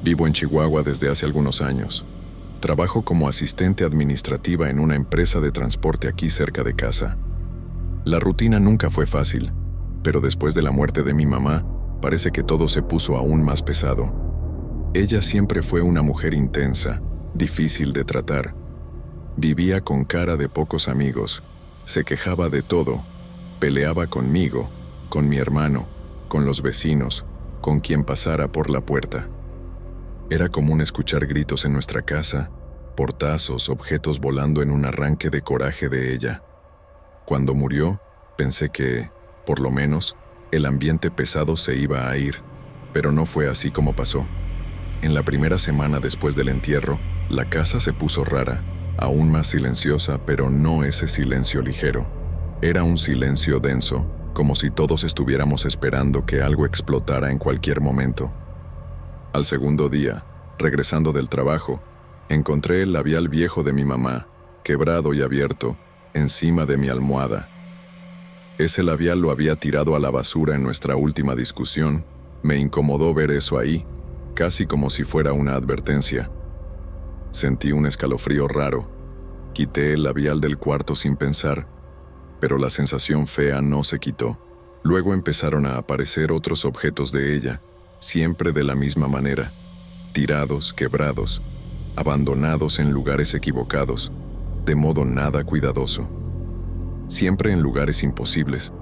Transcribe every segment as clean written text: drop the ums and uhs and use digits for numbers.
Vivo en Chihuahua desde hace algunos años. Trabajo como asistente administrativa en una empresa de transporte aquí cerca de casa. La rutina nunca fue fácil, pero después de la muerte de mi mamá, parece que todo se puso aún más pesado. Ella siempre fue una mujer intensa, difícil de tratar. Vivía con cara de pocos amigos, se quejaba de todo, peleaba conmigo, con mi hermano, con los vecinos, con quien pasara por la puerta. Era común escuchar gritos en nuestra casa, portazos, objetos volando en un arranque de coraje de ella. Cuando murió, pensé que, por lo menos, el ambiente pesado se iba a ir, pero no fue así como pasó. En la primera semana después del entierro, la casa se puso rara, aún más silenciosa, pero no ese silencio ligero. Era un silencio denso, como si todos estuviéramos esperando que algo explotara en cualquier momento. Al segundo día, regresando del trabajo, encontré el labial viejo de mi mamá, quebrado y abierto, encima de mi almohada. Ese labial lo había tirado a la basura en nuestra última discusión. Me incomodó ver eso ahí, casi como si fuera una advertencia. Sentí un escalofrío raro. Quité el labial del cuarto sin pensar, pero la sensación fea no se quitó. Luego empezaron a aparecer otros objetos de ella, siempre de la misma manera, tirados, quebrados, abandonados en lugares equivocados, de modo nada cuidadoso. Siempre en lugares imposibles,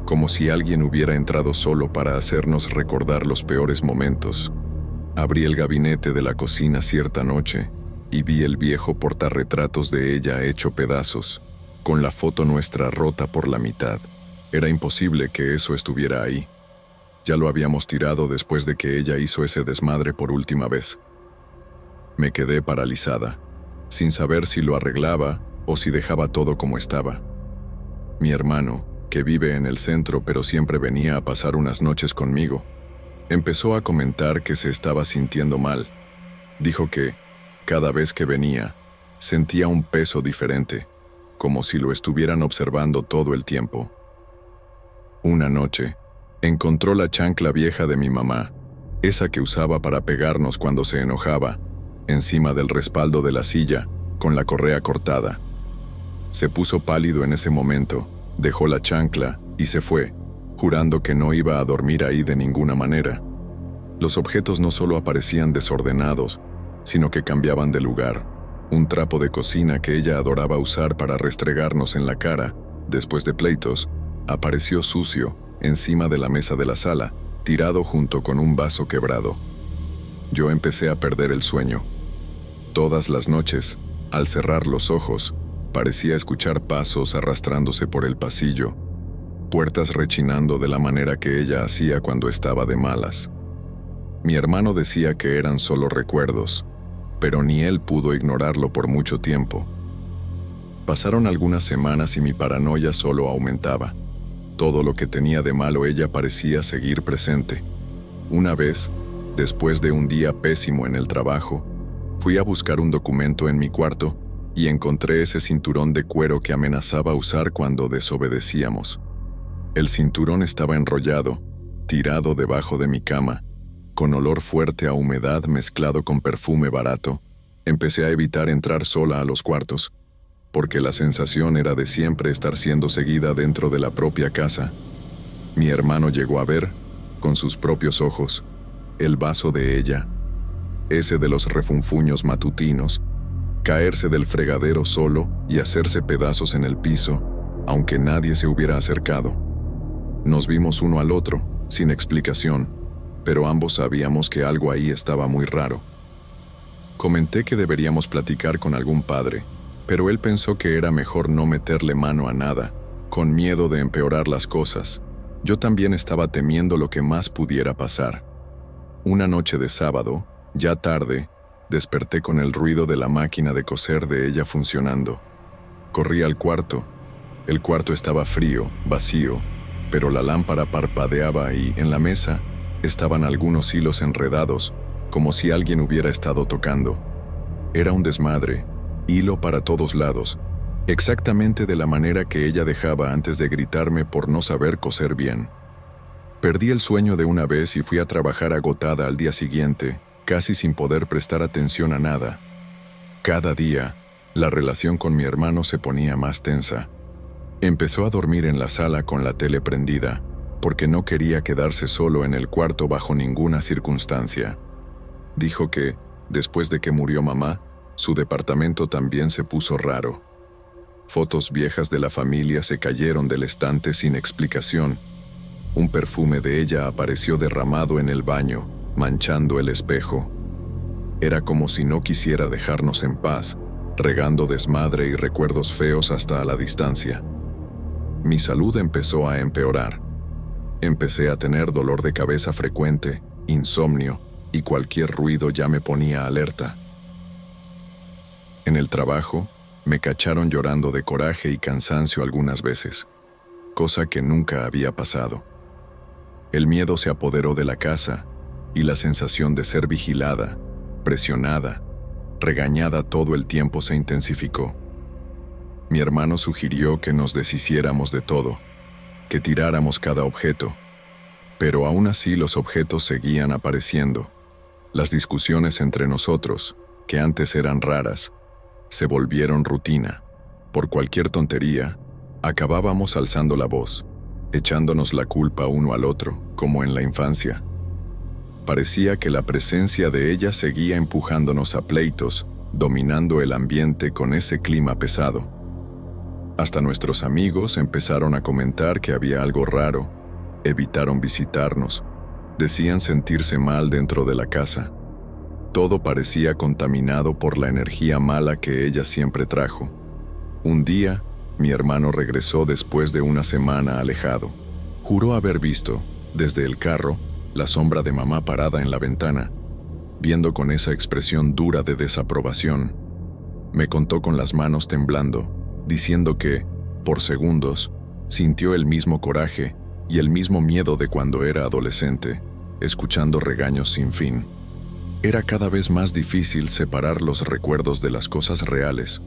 como si alguien hubiera entrado solo para hacernos recordar los peores momentos. Abrí el gabinete de la cocina cierta noche y vi el viejo portarretratos de ella hecho pedazos, con la foto nuestra rota por la mitad. Era imposible que eso estuviera ahí. Ya lo habíamos tirado después de que ella hizo ese desmadre por última vez. Me quedé paralizada, sin saber si lo arreglaba o si dejaba todo como estaba. Mi hermano, que vive en el centro pero siempre venía a pasar unas noches conmigo, empezó a comentar que se estaba sintiendo mal. Dijo que, cada vez que venía, sentía un peso diferente, como si lo estuvieran observando todo el tiempo. Una noche, encontró la chancla vieja de mi mamá, esa que usaba para pegarnos cuando se enojaba, encima del respaldo de la silla, con la correa cortada. Se puso pálido en ese momento, dejó la chancla y se fue, jurando que no iba a dormir ahí de ninguna manera. Los objetos no solo aparecían desordenados, sino que cambiaban de lugar. Un trapo de cocina que ella adoraba usar para restregarnos en la cara, después de pleitos, apareció sucio, encima de la mesa de la sala, tirado junto con un vaso quebrado. Yo empecé a perder el sueño. Todas las noches, al cerrar los ojos, parecía escuchar pasos arrastrándose por el pasillo, puertas rechinando de la manera que ella hacía cuando estaba de malas. Mi hermano decía que eran solo recuerdos, pero ni él pudo ignorarlo por mucho tiempo. Pasaron algunas semanas y mi paranoia solo aumentaba. Todo lo que tenía de malo ella parecía seguir presente. Una vez, después de un día pésimo en el trabajo, fui a buscar un documento en mi cuarto y encontré ese cinturón de cuero que amenazaba usar cuando desobedecíamos. El cinturón estaba enrollado, tirado debajo de mi cama, con olor fuerte a humedad mezclado con perfume barato. Empecé a evitar entrar sola a los cuartos, porque la sensación era de siempre estar siendo seguida dentro de la propia casa. Mi hermano llegó a ver, con sus propios ojos, el vaso de ella, ese de los refunfuños matutinos, caerse del fregadero solo y hacerse pedazos en el piso, aunque nadie se hubiera acercado. Nos vimos uno al otro, sin explicación, pero ambos sabíamos que algo ahí estaba muy raro. Comenté que deberíamos platicar con algún padre, pero él pensó que era mejor no meterle mano a nada, con miedo de empeorar las cosas. Yo también estaba temiendo lo que más pudiera pasar. Una noche de sábado, ya tarde, desperté con el ruido de la máquina de coser de ella funcionando. Corrí al cuarto. El cuarto estaba frío, vacío, pero la lámpara parpadeaba y, en la mesa, estaban algunos hilos enredados, como si alguien hubiera estado tocando. Era un desmadre, hilo para todos lados, exactamente de la manera que ella dejaba antes de gritarme por no saber coser bien. Perdí el sueño de una vez y fui a trabajar agotada al día siguiente, casi sin poder prestar atención a nada. Cada día, la relación con mi hermano se ponía más tensa. Empezó a dormir en la sala con la tele prendida, porque no quería quedarse solo en el cuarto bajo ninguna circunstancia. Dijo que, después de que murió mamá, su departamento también se puso raro. Fotos viejas de la familia se cayeron del estante sin explicación. Un perfume de ella apareció derramado en el baño, manchando el espejo. Era como si no quisiera dejarnos en paz, regando desmadre y recuerdos feos hasta a la distancia. Mi salud empezó a empeorar. Empecé a tener dolor de cabeza frecuente, insomnio, y cualquier ruido ya me ponía alerta. En el trabajo, me cacharon llorando de coraje y cansancio algunas veces, cosa que nunca había pasado. El miedo se apoderó de la casa y la sensación de ser vigilada, presionada, regañada todo el tiempo se intensificó. Mi hermano sugirió que nos deshiciéramos de todo, que tiráramos cada objeto, pero aún así los objetos seguían apareciendo. Las discusiones entre nosotros, que antes eran raras, se volvieron rutina. Por cualquier tontería, acabábamos alzando la voz, echándonos la culpa uno al otro, como en la infancia. Parecía que la presencia de ella seguía empujándonos a pleitos, dominando el ambiente con ese clima pesado. Hasta nuestros amigos empezaron a comentar que había algo raro, evitaron visitarnos, decían sentirse mal dentro de la casa. Todo parecía contaminado por la energía mala que ella siempre trajo. Un día, mi hermano regresó después de una semana alejado. Juró haber visto, desde el carro, la sombra de mamá parada en la ventana, viendo con esa expresión dura de desaprobación. Me contó con las manos temblando, diciendo que, por segundos, sintió el mismo coraje y el mismo miedo de cuando era adolescente, escuchando regaños sin fin. Era cada vez más difícil separar los recuerdos de las cosas reales,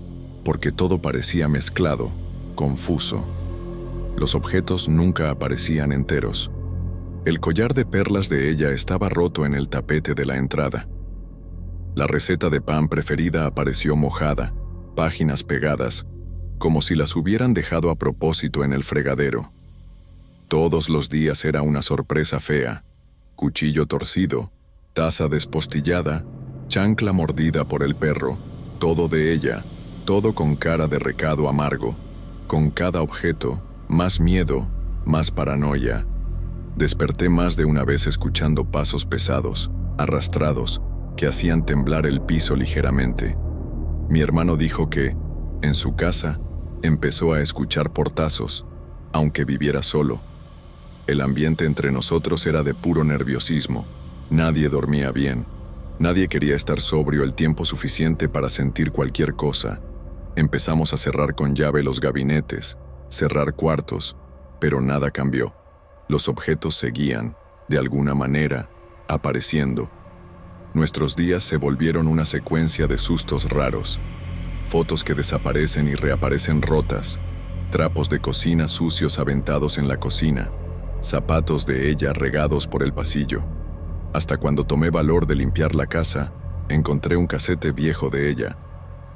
porque todo parecía mezclado, confuso. Los objetos nunca aparecían enteros. El collar de perlas de ella estaba roto en el tapete de la entrada. La receta de pan preferida apareció mojada, páginas pegadas, como si las hubieran dejado a propósito en el fregadero. Todos los días era una sorpresa fea: cuchillo torcido, taza despostillada, chancla mordida por el perro, todo de ella, todo con cara de recado amargo. Con cada objeto, más miedo, más paranoia. Desperté más de una vez escuchando pasos pesados, arrastrados, que hacían temblar el piso ligeramente. Mi hermano dijo que, en su casa, empezó a escuchar portazos, aunque viviera solo. El ambiente entre nosotros era de puro nerviosismo. Nadie dormía bien. Nadie quería estar sobrio el tiempo suficiente para sentir cualquier cosa. Empezamos a cerrar con llave los gabinetes, cerrar cuartos, pero nada cambió. Los objetos seguían, de alguna manera, apareciendo. Nuestros días se volvieron una secuencia de sustos raros. Fotos que desaparecen y reaparecen rotas, trapos de cocina sucios aventados en la cocina, zapatos de ella regados por el pasillo. Hasta cuando tomé valor de limpiar la casa, encontré un casete viejo de ella,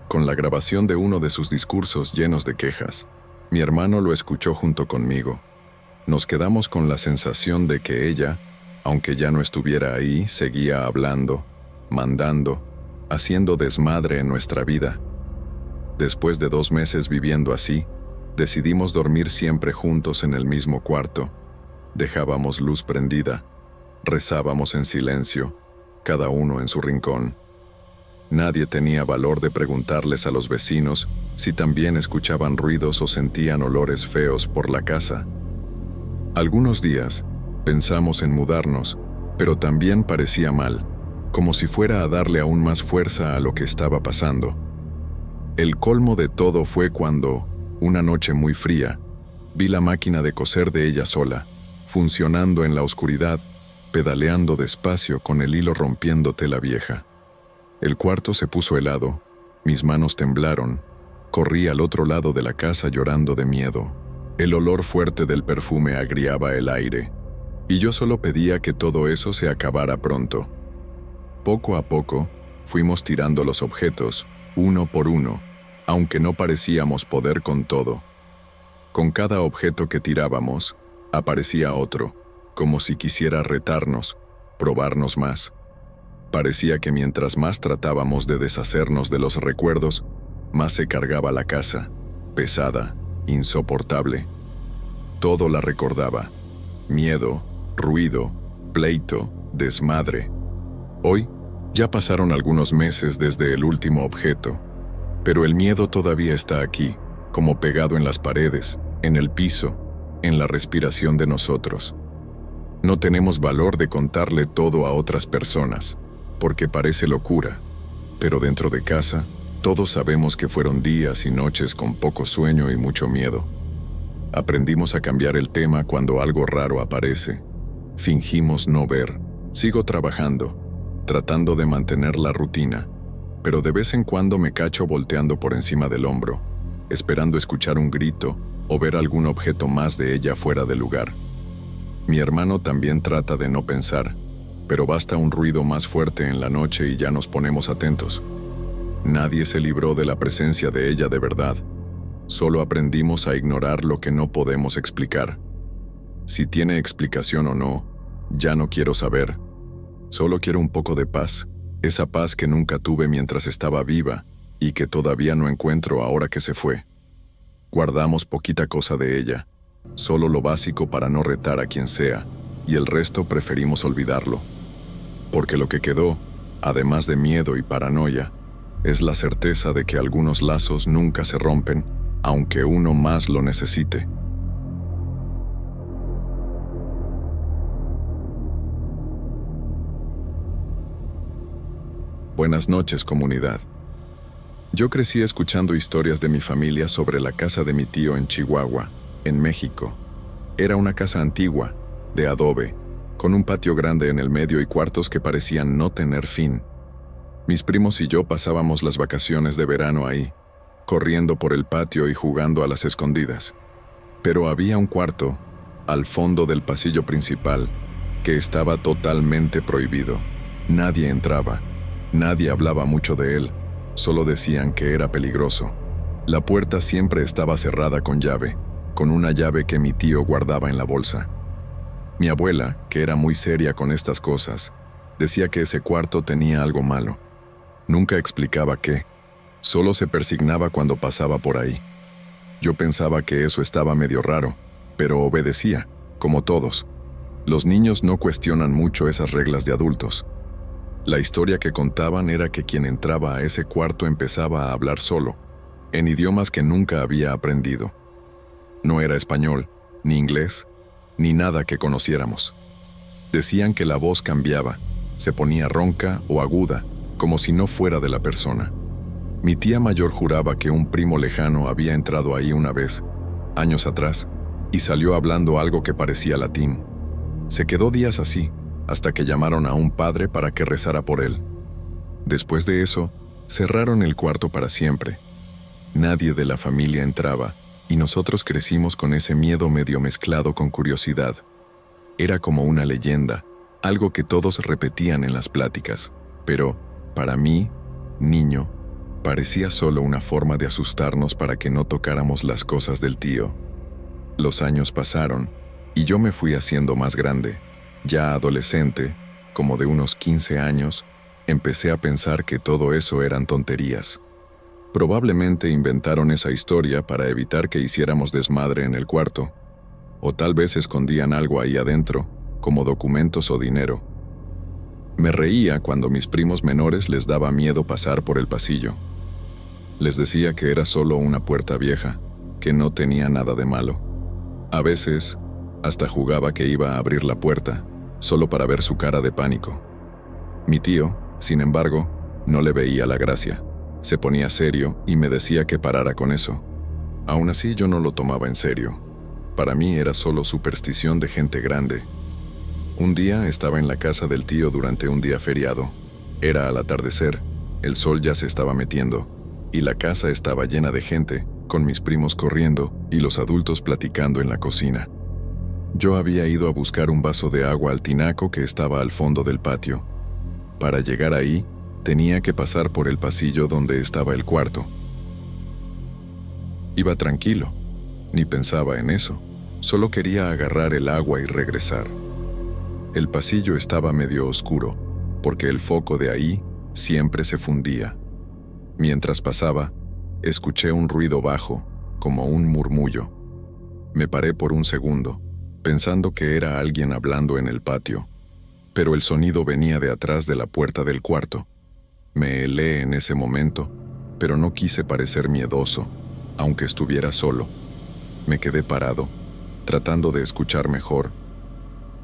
con la grabación de uno de sus discursos llenos de quejas. Mi hermano lo escuchó junto conmigo. Nos quedamos con la sensación de que ella, aunque ya no estuviera ahí, seguía hablando, mandando, haciendo desmadre en nuestra vida. Después de 2 meses viviendo así, decidimos dormir siempre juntos en el mismo cuarto. Dejábamos luz prendida, rezábamos en silencio, cada uno en su rincón. Nadie tenía valor de preguntarles a los vecinos si también escuchaban ruidos o sentían olores feos por la casa. Algunos días pensamos en mudarnos, pero también parecía mal, como si fuera a darle aún más fuerza a lo que estaba pasando. El colmo de todo fue cuando, una noche muy fría, vi la máquina de coser de ella sola, funcionando en la oscuridad, pedaleando despacio con el hilo rompiendo tela vieja. El cuarto se puso helado, mis manos temblaron, corrí al otro lado de la casa llorando de miedo. El olor fuerte del perfume agriaba el aire, y yo solo pedía que todo eso se acabara pronto. Poco a poco, fuimos tirando los objetos, uno por uno, aunque no parecíamos poder con todo. Con cada objeto que tirábamos, aparecía otro, como si quisiera retarnos, probarnos más. Parecía que mientras más tratábamos de deshacernos de los recuerdos, más se cargaba la casa, pesada, insoportable. Todo la recordaba: miedo, ruido, pleito, desmadre. Hoy, ya pasaron algunos meses desde el último objeto, pero el miedo todavía está aquí, como pegado en las paredes, en el piso, en la respiración de nosotros. No tenemos valor de contarle todo a otras personas, porque parece locura, pero dentro de casa, todos sabemos que fueron días y noches con poco sueño y mucho miedo. Aprendimos a cambiar el tema cuando algo raro aparece. Fingimos no ver. Sigo trabajando, tratando de mantener la rutina, pero de vez en cuando me cacho volteando por encima del hombro, esperando escuchar un grito o ver algún objeto más de ella fuera de lugar. Mi hermano también trata de no pensar, pero basta un ruido más fuerte en la noche y ya nos ponemos atentos. Nadie se libró de la presencia de ella de verdad. Solo aprendimos a ignorar lo que no podemos explicar. Si tiene explicación o no, ya no quiero saber. Solo quiero un poco de paz, esa paz que nunca tuve mientras estaba viva y que todavía no encuentro ahora que se fue. Guardamos poquita cosa de ella, solo lo básico para no retar a quien sea, y el resto preferimos olvidarlo. Porque lo que quedó, además de miedo y paranoia, es la certeza de que algunos lazos nunca se rompen, aunque uno más lo necesite. Buenas noches, comunidad. Yo crecí escuchando historias de mi familia sobre la casa de mi tío en Chihuahua, en México. Era una casa antigua, de adobe, con un patio grande en el medio y cuartos que parecían no tener fin. Mis primos y yo pasábamos las vacaciones de verano ahí, corriendo por el patio y jugando a las escondidas. Pero había un cuarto, al fondo del pasillo principal, que estaba totalmente prohibido. Nadie entraba. Nadie hablaba mucho de él, solo decían que era peligroso. La puerta siempre estaba cerrada con llave, con una llave que mi tío guardaba en la bolsa. Mi abuela, que era muy seria con estas cosas, decía que ese cuarto tenía algo malo. Nunca explicaba qué, solo se persignaba cuando pasaba por ahí. Yo pensaba que eso estaba medio raro, pero obedecía, como todos. Los niños no cuestionan mucho esas reglas de adultos. La historia que contaban era que quien entraba a ese cuarto empezaba a hablar solo, en idiomas que nunca había aprendido. No era español, ni inglés, ni nada que conociéramos. Decían que la voz cambiaba, se ponía ronca o aguda, como si no fuera de la persona. Mi tía mayor juraba que un primo lejano había entrado ahí una vez, años atrás, y salió hablando algo que parecía latín. Se quedó días así, hasta que llamaron a un padre para que rezara por él. Después de eso, cerraron el cuarto para siempre. Nadie de la familia entraba, y nosotros crecimos con ese miedo medio mezclado con curiosidad. Era como una leyenda, algo que todos repetían en las pláticas, pero, para mí, niño, parecía solo una forma de asustarnos para que no tocáramos las cosas del tío. Los años pasaron, y yo me fui haciendo más grande. Ya adolescente, como de unos 15 años, empecé a pensar que todo eso eran tonterías. Probablemente inventaron esa historia para evitar que hiciéramos desmadre en el cuarto, o tal vez escondían algo ahí adentro, como documentos o dinero. Me reía cuando mis primos menores les daba miedo pasar por el pasillo. Les decía que era solo una puerta vieja, que no tenía nada de malo. A veces, hasta jugaba que iba a abrir la puerta, solo para ver su cara de pánico. Mi tío, sin embargo, no le veía la gracia. Se ponía serio y me decía que parara con eso. Aún así yo no lo tomaba en serio. Para mí era solo superstición de gente grande. Un día estaba en la casa del tío durante un día feriado. Era al atardecer, el sol ya se estaba metiendo, y la casa estaba llena de gente, con mis primos corriendo y los adultos platicando en la cocina. Yo había ido a buscar un vaso de agua al tinaco que estaba al fondo del patio. Para llegar ahí, tenía que pasar por el pasillo donde estaba el cuarto. Iba tranquilo, ni pensaba en eso, solo quería agarrar el agua y regresar. El pasillo estaba medio oscuro, porque el foco de ahí siempre se fundía. Mientras pasaba, escuché un ruido bajo, como un murmullo. Me paré por un segundo, pensando que era alguien hablando en el patio, pero el sonido venía de atrás de la puerta del cuarto. Me helé en ese momento, pero no quise parecer miedoso, aunque estuviera solo. Me quedé parado, tratando de escuchar mejor.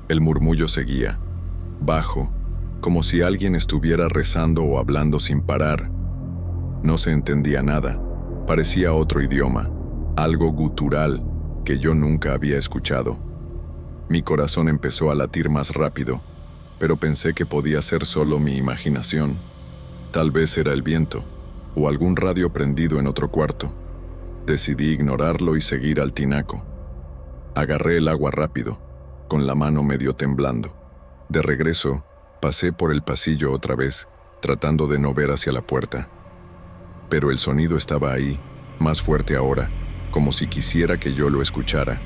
El murmullo seguía, bajo, como si alguien estuviera rezando o hablando sin parar. No se entendía nada, parecía otro idioma, algo gutural que yo nunca había escuchado. Mi corazón empezó a latir más rápido, pero pensé que podía ser solo mi imaginación. Tal vez era el viento, o algún radio prendido en otro cuarto. Decidí ignorarlo y seguir al tinaco. Agarré el agua rápido, con la mano medio temblando. De regreso, pasé por el pasillo otra vez, tratando de no ver hacia la puerta. Pero el sonido estaba ahí, más fuerte ahora, como si quisiera que yo lo escuchara.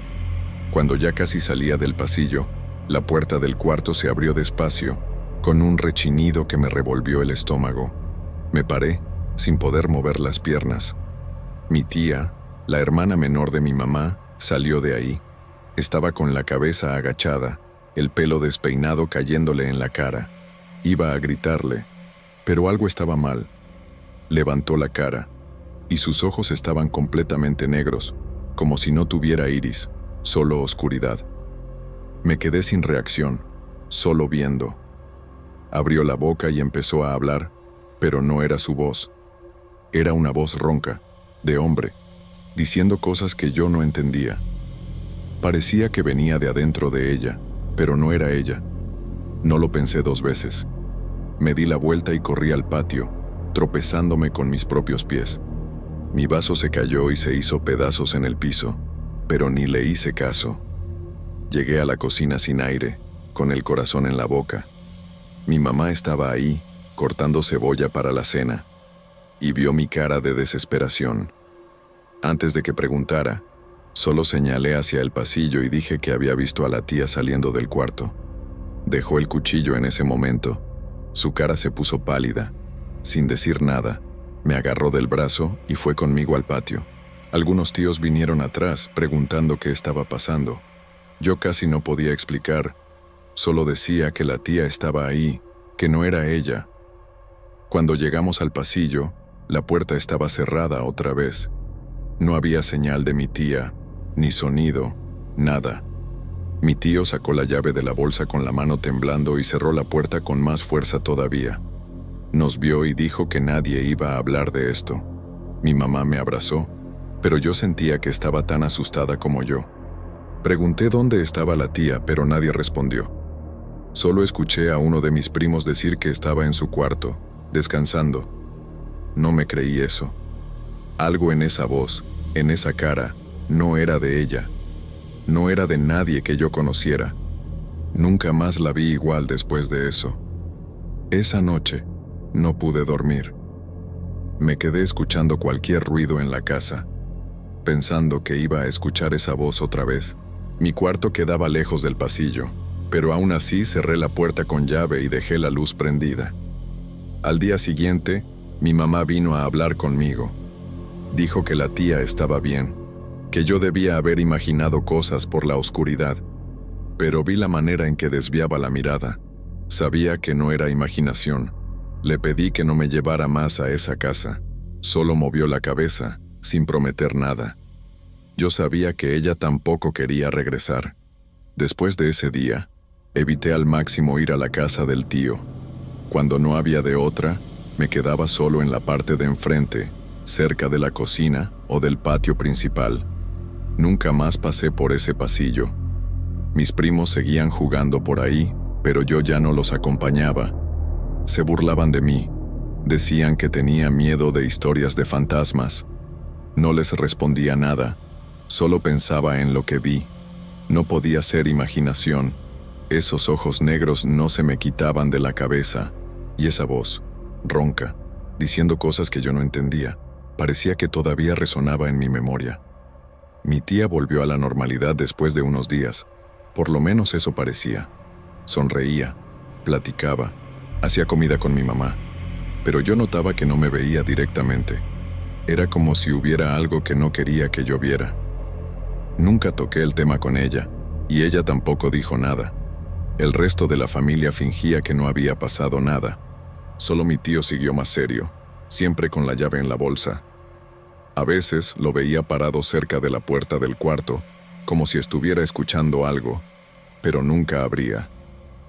Cuando ya casi salía del pasillo, la puerta del cuarto se abrió despacio, con un rechinido que me revolvió el estómago. Me paré, sin poder mover las piernas. Mi tía, la hermana menor de mi mamá, salió de ahí. Estaba con la cabeza agachada, el pelo despeinado cayéndole en la cara. Iba a gritarle, pero algo estaba mal. Levantó la cara, y sus ojos estaban completamente negros, como si no tuviera iris, solo oscuridad. Me quedé sin reacción, solo viendo. Abrió la boca y empezó a hablar, pero no era su voz. Era una voz ronca, de hombre, diciendo cosas que yo no entendía. Parecía que venía de adentro de ella, pero no era ella. No lo pensé 2 veces. Me di la vuelta y corrí al patio, tropezándome con mis propios pies. Mi vaso se cayó y se hizo pedazos en el piso, pero ni le hice caso. Llegué a la cocina sin aire, con el corazón en la boca. Mi mamá estaba ahí, cortando cebolla para la cena, y vio mi cara de desesperación. Antes de que preguntara, solo señalé hacia el pasillo y dije que había visto a la tía saliendo del cuarto. Dejó el cuchillo en ese momento. Su cara se puso pálida. Sin decir nada, me agarró del brazo y fue conmigo al patio. Algunos tíos vinieron atrás preguntando qué estaba pasando. Yo casi no podía explicar, solo decía que la tía estaba ahí, que no era ella. Cuando llegamos al pasillo, la puerta estaba cerrada otra vez. No había señal de mi tía, ni sonido, nada. Mi tío sacó la llave de la bolsa con la mano temblando y cerró la puerta con más fuerza todavía. Nos vio y dijo que nadie iba a hablar de esto. Mi mamá me abrazó, pero yo sentía que estaba tan asustada como yo. Pregunté dónde estaba la tía, pero nadie respondió. Solo escuché a uno de mis primos decir que estaba en su cuarto, descansando. No me creí eso. Algo en esa voz, en esa cara, no era de ella. No era de nadie que yo conociera. Nunca más la vi igual después de eso. Esa noche, no pude dormir. Me quedé escuchando cualquier ruido en la casa, pensando que iba a escuchar esa voz otra vez. Mi cuarto quedaba lejos del pasillo, pero aún así cerré la puerta con llave y dejé la luz prendida. Al día siguiente, mi mamá vino a hablar conmigo. Dijo que la tía estaba bien, que yo debía haber imaginado cosas por la oscuridad, pero vi la manera en que desviaba la mirada. Sabía que no era imaginación. Le pedí que no me llevara más a esa casa. Solo movió la cabeza, sin prometer nada. Yo sabía que ella tampoco quería regresar. Después de ese día, evité al máximo ir a la casa del tío. Cuando no había de otra, me quedaba solo en la parte de enfrente, cerca de la cocina o del patio principal. Nunca más pasé por ese pasillo. Mis primos seguían jugando por ahí, pero yo ya no los acompañaba. Se burlaban de mí. Decían que tenía miedo de historias de fantasmas. No les respondía nada. Solo pensaba en lo que vi. No podía ser imaginación. Esos ojos negros no se me quitaban de la cabeza. Y esa voz, ronca, diciendo cosas que yo no entendía, parecía que todavía resonaba en mi memoria. Mi tía volvió a la normalidad después de unos días, por lo menos eso parecía. Sonreía, platicaba, hacía comida con mi mamá, pero yo notaba que no me veía directamente. Era como si hubiera algo que no quería que yo viera. Nunca toqué el tema con ella, y ella tampoco dijo nada. El resto de la familia fingía que no había pasado nada. Solo mi tío siguió más serio, siempre con la llave en la bolsa. A veces lo veía parado cerca de la puerta del cuarto, como si estuviera escuchando algo, pero nunca abría.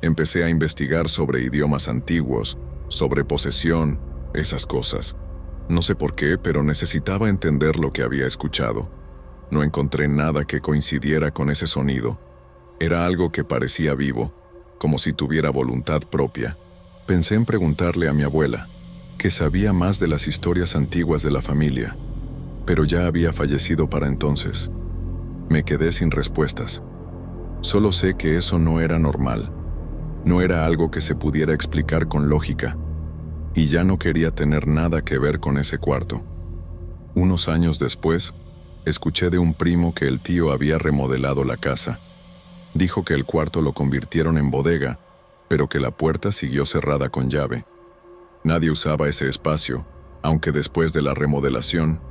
Empecé a investigar sobre idiomas antiguos, sobre posesión, esas cosas. No sé por qué, pero necesitaba entender lo que había escuchado. No encontré nada que coincidiera con ese sonido. Era algo que parecía vivo, como si tuviera voluntad propia. Pensé en preguntarle a mi abuela, que sabía más de las historias antiguas de la familia, pero ya había fallecido para entonces. Me quedé sin respuestas. Solo sé que eso no era normal. No era algo que se pudiera explicar con lógica, y ya no quería tener nada que ver con ese cuarto. Unos años después, escuché de un primo que el tío había remodelado la casa. Dijo que el cuarto lo convirtieron en bodega, pero que la puerta siguió cerrada con llave. Nadie usaba ese espacio, aunque después de la remodelación.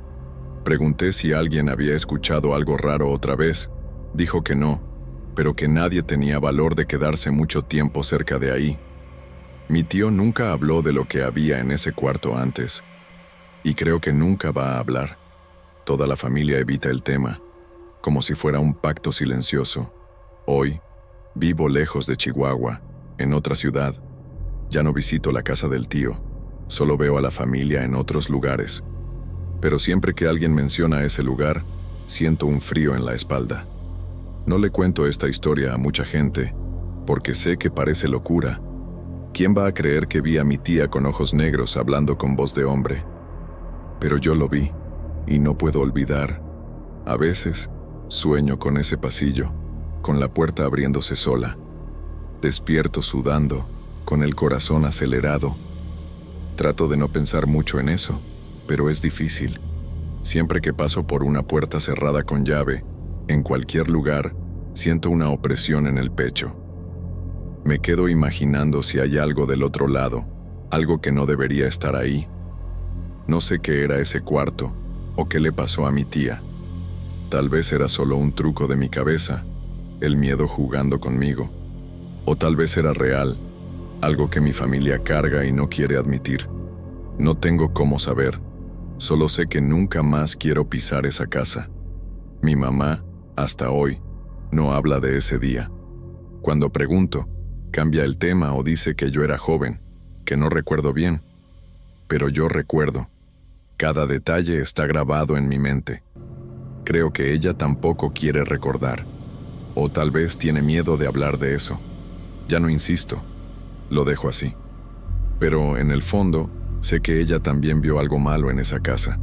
Pregunté si alguien había escuchado algo raro otra vez. Dijo que no, pero que nadie tenía valor de quedarse mucho tiempo cerca de ahí. Mi tío nunca habló de lo que había en ese cuarto antes, y creo que nunca va a hablar. Toda la familia evita el tema, como si fuera un pacto silencioso. Hoy, vivo lejos de Chihuahua, en otra ciudad. Ya no visito la casa del tío, solo veo a la familia en otros lugares. Pero siempre que alguien menciona ese lugar, siento un frío en la espalda. No le cuento esta historia a mucha gente, porque sé que parece locura. ¿Quién va a creer que vi a mi tía con ojos negros hablando con voz de hombre? Pero yo lo vi, y no puedo olvidar. A veces, sueño con ese pasillo, con la puerta abriéndose sola. Despierto sudando, con el corazón acelerado. Trato de no pensar mucho en eso, pero es difícil. Siempre que paso por una puerta cerrada con llave, en cualquier lugar, siento una opresión en el pecho. Me quedo imaginando si hay algo del otro lado, algo que no debería estar ahí. No sé qué era ese cuarto, o qué le pasó a mi tía. Tal vez era solo un truco de mi cabeza, el miedo jugando conmigo. O tal vez era real, algo que mi familia carga y no quiere admitir. No tengo cómo saber, solo sé que nunca más quiero pisar esa casa. Mi mamá, hasta hoy, no habla de ese día. Cuando pregunto, cambia el tema o dice que yo era joven, que no recuerdo bien. Pero yo recuerdo. Cada detalle está grabado en mi mente. Creo que ella tampoco quiere recordar. O tal vez tiene miedo de hablar de eso. Ya no insisto. Lo dejo así. Pero en el fondo, sé que ella también vio algo malo en esa casa.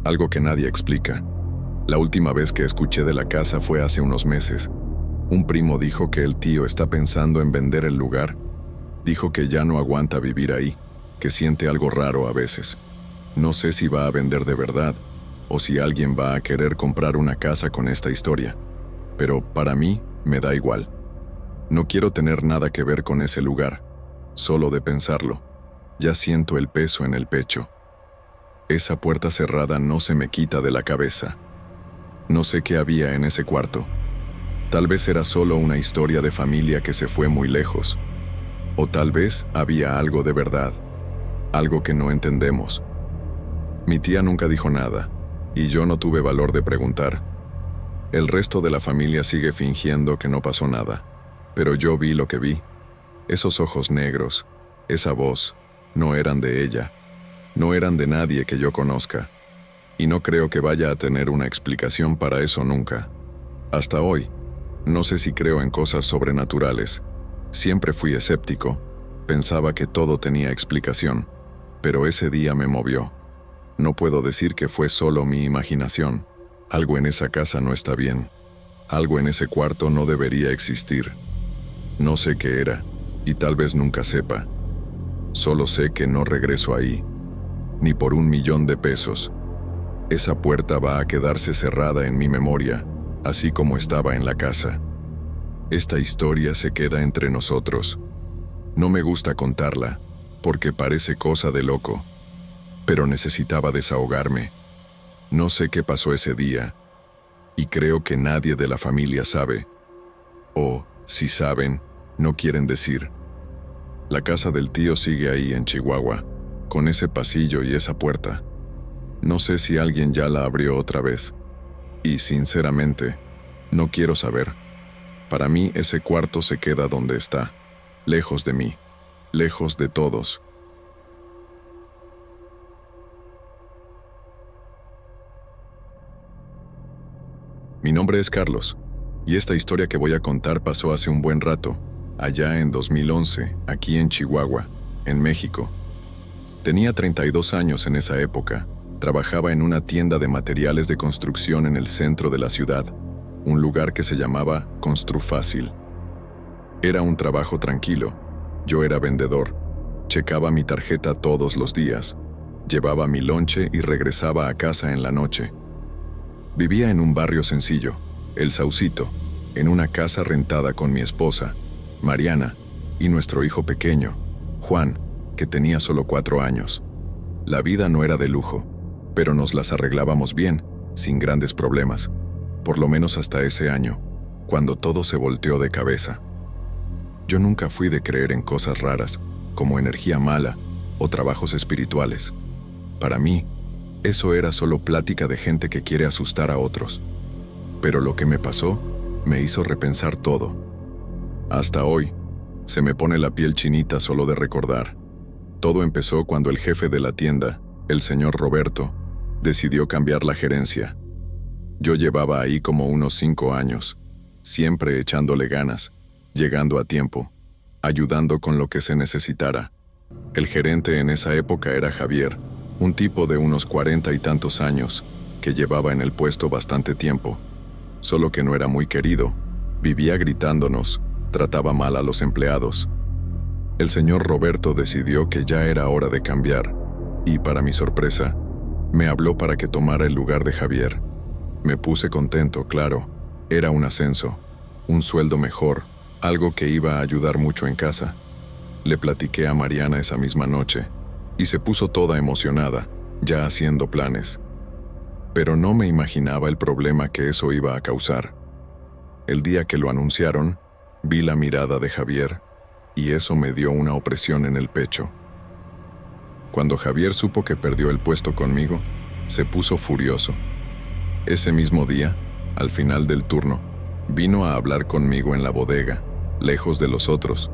Algo que nadie explica. La última vez que escuché de la casa fue hace unos meses. Un primo dijo que el tío está pensando en vender el lugar. Dijo que ya no aguanta vivir ahí, que siente algo raro a veces. No sé si va a vender de verdad, o si alguien va a querer comprar una casa con esta historia. Pero para mí, me da igual. No quiero tener nada que ver con ese lugar. Solo de pensarlo, ya siento el peso en el pecho. Esa puerta cerrada no se me quita de la cabeza. No sé qué había en ese cuarto. Tal vez era solo una historia de familia que se fue muy lejos. O tal vez había algo de verdad, algo que no entendemos. Mi tía nunca dijo nada, y yo no tuve valor de preguntar. El resto de la familia sigue fingiendo que no pasó nada, pero yo vi lo que vi. Esos ojos negros, esa voz, no eran de ella, no eran de nadie que yo conozca, y no creo que vaya a tener una explicación para eso nunca. Hasta hoy, no sé si creo en cosas sobrenaturales. Siempre fui escéptico, pensaba que todo tenía explicación, pero ese día me movió. No puedo decir que fue solo mi imaginación. Algo en esa casa no está bien. Algo en ese cuarto no debería existir. No sé qué era, y tal vez nunca sepa. Solo sé que no regreso ahí, ni por $1.000.000. Esa puerta va a quedarse cerrada en mi memoria, así como estaba en la casa. Esta historia se queda entre nosotros. No me gusta contarla, porque parece cosa de loco, pero necesitaba desahogarme. No sé qué pasó ese día, y creo que nadie de la familia sabe. O, si saben, no quieren decir. La casa del tío sigue ahí en Chihuahua, con ese pasillo y esa puerta. No sé si alguien ya la abrió otra vez. Y, sinceramente, no quiero saber. Para mí ese cuarto se queda donde está, lejos de mí, lejos de todos. Mi nombre es Carlos, y esta historia que voy a contar pasó hace un buen rato, allá en 2011, aquí en Chihuahua, en México. Tenía 32 años en esa época. Trabajaba en una tienda de materiales de construcción en el centro de la ciudad, un lugar que se llamaba Construfácil. Era un trabajo tranquilo. Yo era vendedor. Checaba mi tarjeta todos los días. Llevaba mi lonche y regresaba a casa en la noche. Vivía en un barrio sencillo, El Saucito, en una casa rentada con mi esposa, Mariana, y nuestro hijo pequeño, Juan, que tenía solo 4 años. La vida no era de lujo, pero nos las arreglábamos bien, sin grandes problemas, por lo menos hasta ese año, cuando todo se volteó de cabeza. Yo nunca fui de creer en cosas raras, como energía mala o trabajos espirituales. Para mí, eso era solo plática de gente que quiere asustar a otros. Pero lo que me pasó me hizo repensar todo. Hasta hoy, se me pone la piel chinita solo de recordar. Todo empezó cuando el jefe de la tienda, el señor Roberto, decidió cambiar la gerencia. Yo llevaba ahí como unos 5 años, siempre echándole ganas, llegando a tiempo, ayudando con lo que se necesitara. El gerente en esa época era Javier, un tipo de unos 40 y tantos años, que llevaba en el puesto bastante tiempo, solo que no era muy querido, vivía gritándonos, trataba mal a los empleados. El señor Roberto decidió que ya era hora de cambiar, y para mi sorpresa, me habló para que tomara el lugar de Javier. Me puse contento, claro. Era un ascenso, un sueldo mejor, algo que iba a ayudar mucho en casa. Le platiqué a Mariana esa misma noche, y se puso toda emocionada, ya haciendo planes. Pero no me imaginaba el problema que eso iba a causar. El día que lo anunciaron, vi la mirada de Javier, y eso me dio una opresión en el pecho. Cuando Javier supo que perdió el puesto conmigo, se puso furioso. Ese mismo día, al final del turno, vino a hablar conmigo en la bodega, lejos de los otros.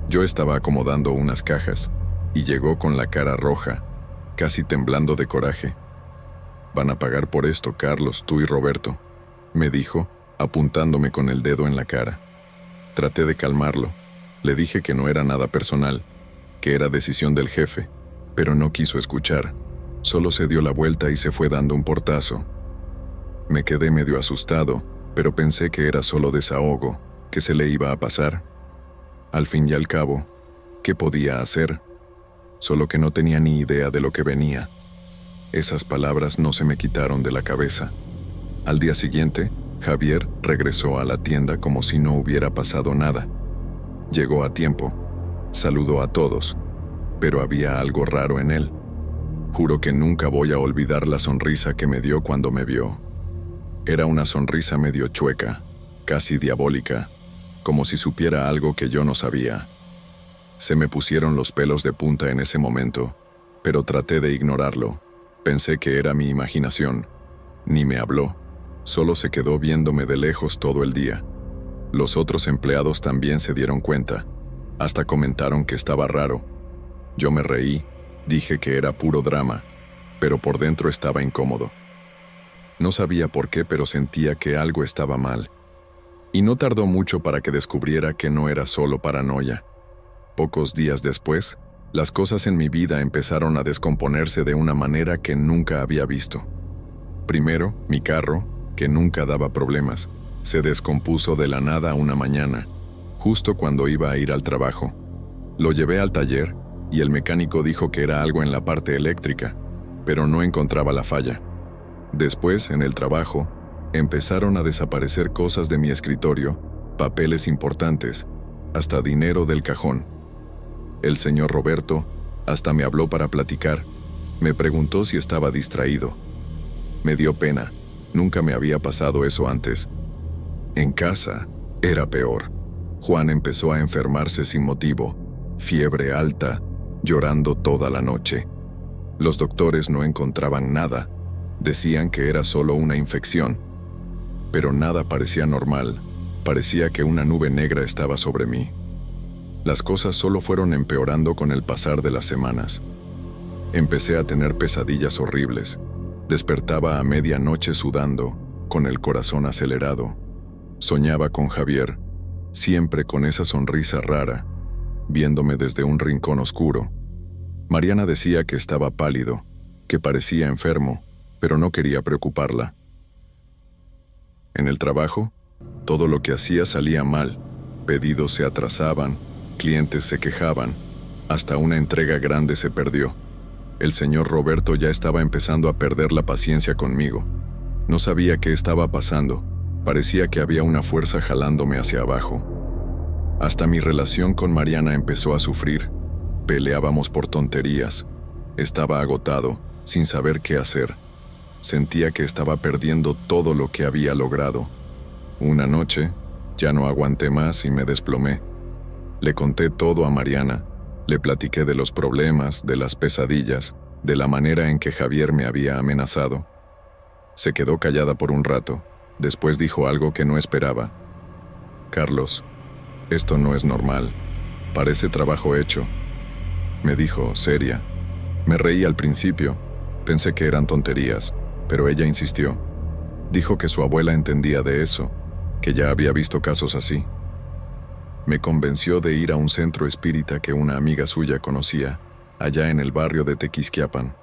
Yo estaba acomodando unas cajas, y llegó con la cara roja, casi temblando de coraje. «Van a pagar por esto, Carlos, tú y Roberto», me dijo, apuntándome con el dedo en la cara. Traté de calmarlo. Le dije que no era nada personal, que era decisión del jefe, pero no quiso escuchar. Solo se dio la vuelta y se fue dando un portazo. Me quedé medio asustado, pero pensé que era solo desahogo, que se le iba a pasar. Al fin y al cabo, ¿qué podía hacer? Solo que no tenía ni idea de lo que venía. Esas palabras no se me quitaron de la cabeza. Al día siguiente, Javier regresó a la tienda como si no hubiera pasado nada. Llegó a tiempo, saludó a todos, pero había algo raro en él. Juro que nunca voy a olvidar la sonrisa que me dio cuando me vio. Era una sonrisa medio chueca, casi diabólica, como si supiera algo que yo no sabía. Se me pusieron los pelos de punta en ese momento, pero traté de ignorarlo. Pensé que era mi imaginación. Ni me habló, solo se quedó viéndome de lejos todo el día. Los otros empleados también se dieron cuenta. Hasta comentaron que estaba raro. Yo me reí, dije que era puro drama, pero por dentro estaba incómodo. No sabía por qué, pero sentía que algo estaba mal. Y no tardó mucho para que descubriera que no era solo paranoia. Pocos días después, las cosas en mi vida empezaron a descomponerse de una manera que nunca había visto. Primero, mi carro, que nunca daba problemas, se descompuso de la nada una mañana, justo cuando iba a ir al trabajo. Lo llevé al taller, y el mecánico dijo que era algo en la parte eléctrica, pero no encontraba la falla. Después, en el trabajo, empezaron a desaparecer cosas de mi escritorio, papeles importantes, hasta dinero del cajón. El señor Roberto hasta me habló para platicar. Me preguntó si estaba distraído. Me dio pena. Nunca me había pasado eso antes. En casa era peor. Juan empezó a enfermarse sin motivo, fiebre alta, llorando toda la noche. Los doctores no encontraban nada. Decían que era solo una infección. Pero nada parecía normal. Parecía que una nube negra estaba sobre mí. Las cosas solo fueron empeorando con el pasar de las semanas. Empecé a tener pesadillas horribles. Despertaba a medianoche sudando, con el corazón acelerado. Soñaba con Javier, siempre con esa sonrisa rara, viéndome desde un rincón oscuro. Mariana decía que estaba pálido, que parecía enfermo, pero no quería preocuparla. En el trabajo, todo lo que hacía salía mal. Pedidos se atrasaban, clientes se quejaban, hasta una entrega grande se perdió. El señor Roberto ya estaba empezando a perder la paciencia conmigo. No sabía qué estaba pasando. Parecía que había una fuerza jalándome hacia abajo. Hasta mi relación con Mariana empezó a sufrir. Peleábamos por tonterías. Estaba agotado, sin saber qué hacer. Sentía que estaba perdiendo todo lo que había logrado. Una noche, ya no aguanté más y me desplomé. Le conté todo a Mariana. Le platiqué de los problemas, de las pesadillas, de la manera en que Javier me había amenazado. Se quedó callada por un rato. Después dijo algo que no esperaba. «Carlos, esto no es normal. Parece trabajo hecho», me dijo, seria. Me reí al principio. Pensé que eran tonterías, pero ella insistió. Dijo que su abuela entendía de eso, que ya había visto casos así. Me convenció de ir a un centro espírita que una amiga suya conocía, allá en el barrio de Tequisquiapan.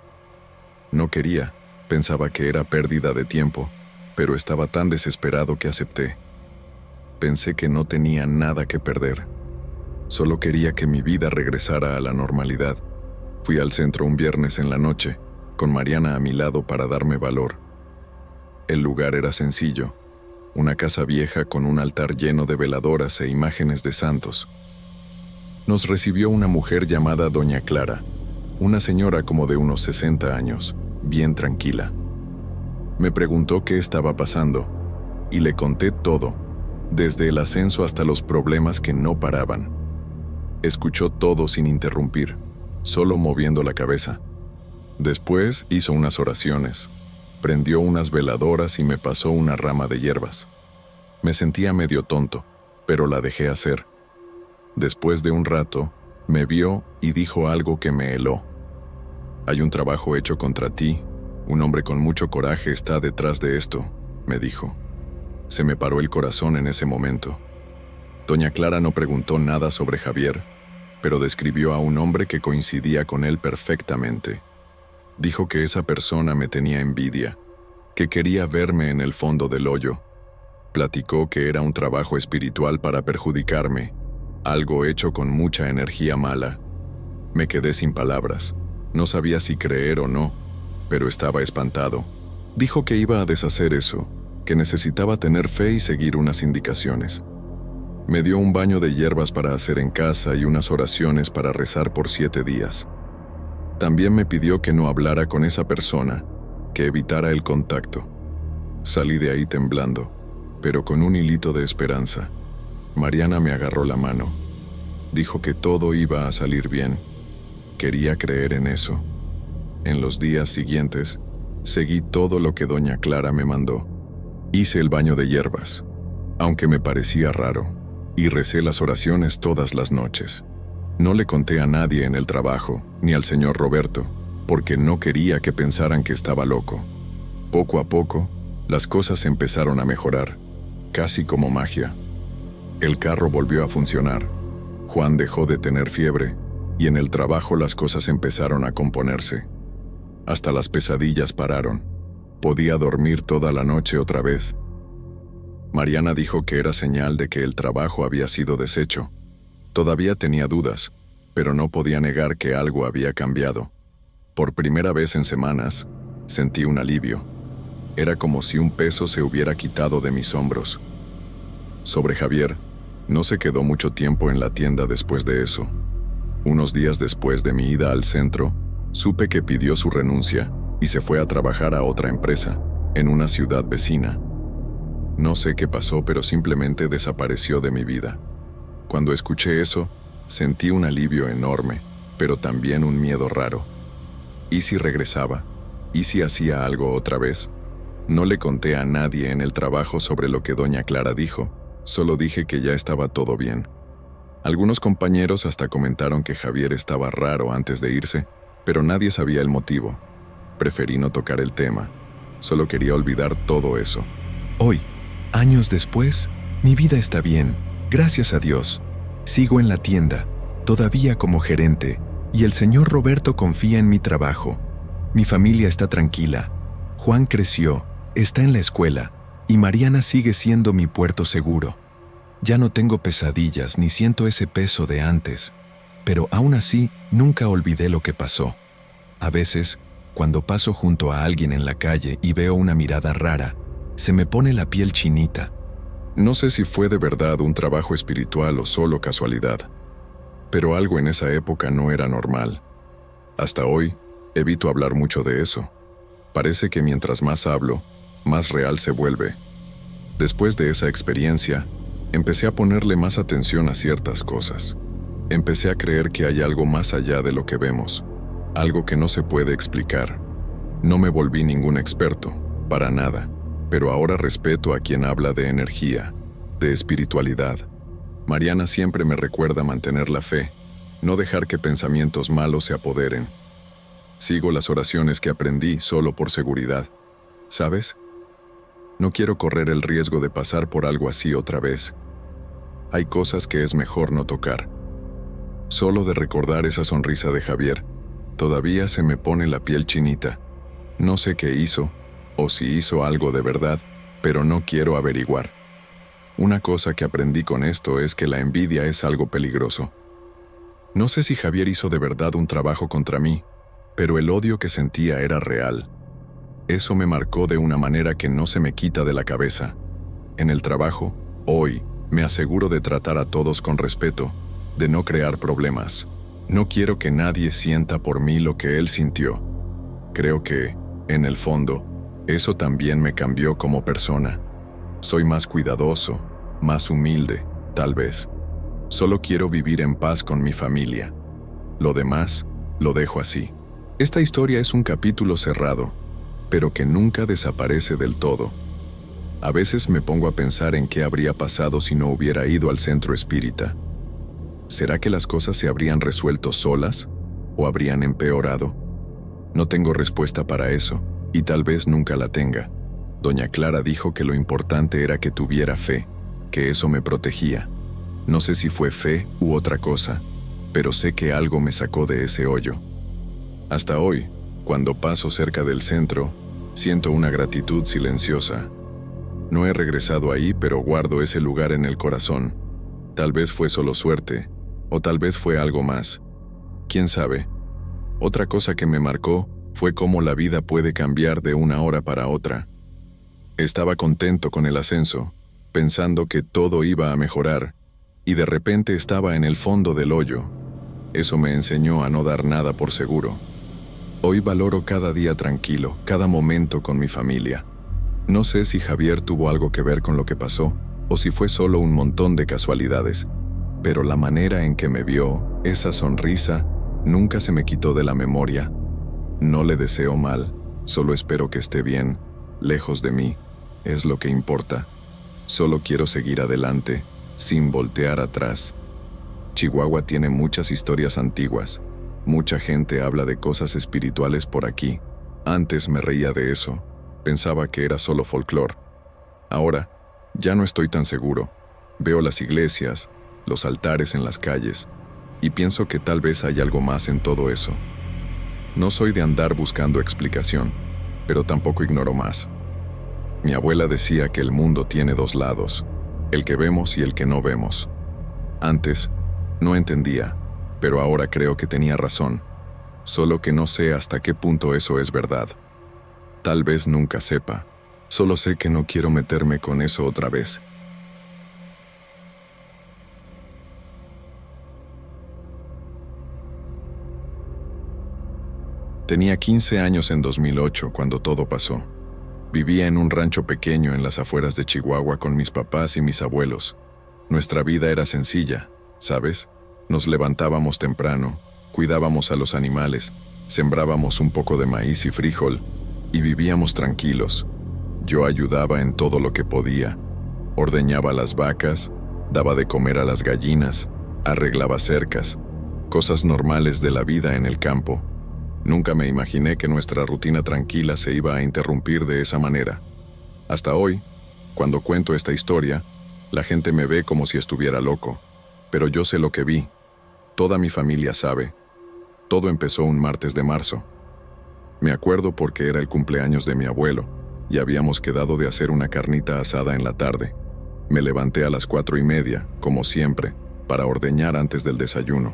No quería, pensaba que era pérdida de tiempo, pero estaba tan desesperado que acepté. Pensé que no tenía nada que perder. Solo quería que mi vida regresara a la normalidad. Fui al centro un viernes en la noche, con Mariana a mi lado para darme valor. El lugar era sencillo. Una casa vieja con un altar lleno de veladoras e imágenes de santos. Nos recibió una mujer llamada Doña Clara, una señora como de unos 60 años, bien tranquila. Me preguntó qué estaba pasando, y le conté todo, desde el ascenso hasta los problemas que no paraban. Escuchó todo sin interrumpir, solo moviendo la cabeza. Después hizo unas oraciones. Prendió unas veladoras y me pasó una rama de hierbas. Me sentía medio tonto, pero la dejé hacer. Después de un rato, me vio y dijo algo que me heló. «Hay un trabajo hecho contra ti. Un hombre con mucho coraje está detrás de esto», me dijo. Se me paró el corazón en ese momento. Doña Clara no preguntó nada sobre Javier, pero describió a un hombre que coincidía con él perfectamente. Dijo que esa persona me tenía envidia, que quería verme en el fondo del hoyo. Platicó que era un trabajo espiritual para perjudicarme, algo hecho con mucha energía mala. Me quedé sin palabras. No sabía si creer o no, pero estaba espantado. Dijo que iba a deshacer eso, que necesitaba tener fe y seguir unas indicaciones. Me dio un baño de hierbas para hacer en casa y unas oraciones para rezar por 7 días. También me pidió que no hablara con esa persona, que evitara el contacto. Salí de ahí temblando, pero con un hilito de esperanza. Mariana me agarró la mano. Dijo que todo iba a salir bien. Quería creer en eso. En los días siguientes, seguí todo lo que Doña Clara me mandó. Hice el baño de hierbas, aunque me parecía raro, y recé las oraciones todas las noches. No le conté a nadie en el trabajo, ni al señor Roberto, porque no quería que pensaran que estaba loco. Poco a poco, las cosas empezaron a mejorar, casi como magia. El carro volvió a funcionar. Juan dejó de tener fiebre, y en el trabajo las cosas empezaron a componerse. Hasta las pesadillas pararon. Podía dormir toda la noche otra vez. Mariana dijo que era señal de que el trabajo había sido deshecho. Todavía tenía dudas, pero no podía negar que algo había cambiado. Por primera vez en semanas, sentí un alivio. Era como si un peso se hubiera quitado de mis hombros. Sobre Javier, no se quedó mucho tiempo en la tienda después de eso. Unos días después de mi ida al centro, supe que pidió su renuncia y se fue a trabajar a otra empresa, en una ciudad vecina. No sé qué pasó, pero simplemente desapareció de mi vida. Cuando escuché eso, sentí un alivio enorme, pero también un miedo raro. ¿Y si regresaba? ¿Y si hacía algo otra vez? No le conté a nadie en el trabajo sobre lo que doña Clara dijo, solo dije que ya estaba todo bien. Algunos compañeros hasta comentaron que Javier estaba raro antes de irse, pero nadie sabía el motivo. Preferí no tocar el tema, solo quería olvidar todo eso. Hoy, años después, mi vida está bien, gracias a Dios. Sigo en la tienda, todavía como gerente, y el señor Roberto confía en mi trabajo. Mi familia está tranquila. Juan creció, está en la escuela, y Mariana sigue siendo mi puerto seguro. Ya no tengo pesadillas ni siento ese peso de antes, pero aún así nunca olvidé lo que pasó. A veces, cuando paso junto a alguien en la calle y veo una mirada rara, se me pone la piel chinita. No sé si fue de verdad un trabajo espiritual o solo casualidad, pero algo en esa época no era normal. Hasta hoy, evito hablar mucho de eso. Parece que mientras más hablo, más real se vuelve. Después de esa experiencia, empecé a ponerle más atención a ciertas cosas. Empecé a creer que hay algo más allá de lo que vemos, algo que no se puede explicar. No me volví ningún experto, para nada, pero ahora respeto a quien habla de energía, de espiritualidad. Mariana siempre me recuerda mantener la fe, no dejar que pensamientos malos se apoderen. Sigo las oraciones que aprendí solo por seguridad. ¿Sabes? No quiero correr el riesgo de pasar por algo así otra vez. Hay cosas que es mejor no tocar. Solo de recordar esa sonrisa de Javier, todavía se me pone la piel chinita. No sé qué hizo, o si hizo algo de verdad, pero no quiero averiguar. Una cosa que aprendí con esto es que la envidia es algo peligroso. No sé si Javier hizo de verdad un trabajo contra mí, pero el odio que sentía era real. Eso me marcó de una manera que no se me quita de la cabeza. En el trabajo, hoy, me aseguro de tratar a todos con respeto, de no crear problemas. No quiero que nadie sienta por mí lo que él sintió. Creo que, en el fondo, eso también me cambió como persona. Soy más cuidadoso, más humilde, tal vez. Solo quiero vivir en paz con mi familia. Lo demás, lo dejo así. Esta historia es un capítulo cerrado, pero que nunca desaparece del todo. A veces me pongo a pensar en qué habría pasado si no hubiera ido al centro espírita. ¿Será que las cosas se habrían resuelto solas o habrían empeorado? No tengo respuesta para eso, y tal vez nunca la tenga. Doña Clara dijo que lo importante era que tuviera fe, que eso me protegía. No sé si fue fe u otra cosa, pero sé que algo me sacó de ese hoyo. Hasta hoy, cuando paso cerca del centro, siento una gratitud silenciosa. No he regresado ahí, pero guardo ese lugar en el corazón. Tal vez fue solo suerte, o tal vez fue algo más. ¿Quién sabe? Otra cosa que me marcó fue cómo la vida puede cambiar de una hora para otra. Estaba contento con el ascenso, pensando que todo iba a mejorar, y de repente estaba en el fondo del hoyo. Eso me enseñó a no dar nada por seguro. Hoy valoro cada día tranquilo, cada momento con mi familia. No sé si Javier tuvo algo que ver con lo que pasó, o si fue solo un montón de casualidades, pero la manera en que me vio, esa sonrisa, nunca se me quitó de la memoria. No le deseo mal, solo espero que esté bien, lejos de mí, es lo que importa. Solo quiero seguir adelante, sin voltear atrás. Chihuahua tiene muchas historias antiguas. Mucha gente habla de cosas espirituales por aquí. Antes me reía de eso. Pensaba que era solo folclore. Ahora, ya no estoy tan seguro. Veo las iglesias, los altares en las calles, y pienso que tal vez hay algo más en todo eso. No soy de andar buscando explicación, pero tampoco ignoro más. Mi abuela decía que el mundo tiene dos lados, el que vemos y el que no vemos. Antes, no entendía, pero ahora creo que tenía razón, solo que no sé hasta qué punto eso es verdad. Tal vez nunca sepa, solo sé que no quiero meterme con eso otra vez. Tenía 15 años en 2008 cuando todo pasó. Vivía en un rancho pequeño en las afueras de Chihuahua con mis papás y mis abuelos. Nuestra vida era sencilla, ¿sabes? Nos levantábamos temprano, cuidábamos a los animales, sembrábamos un poco de maíz y frijol y vivíamos tranquilos. Yo ayudaba en todo lo que podía. Ordeñaba las vacas, daba de comer a las gallinas, arreglaba cercas, cosas normales de la vida en el campo. Nunca me imaginé que nuestra rutina tranquila se iba a interrumpir de esa manera. Hasta hoy, cuando cuento esta historia, la gente me ve como si estuviera loco, pero yo sé lo que vi. Toda mi familia sabe. Todo empezó un martes de marzo. Me acuerdo porque era el cumpleaños de mi abuelo y habíamos quedado de hacer una carnita asada en la tarde. Me levanté a las 4:30, como siempre, para ordeñar antes del desayuno.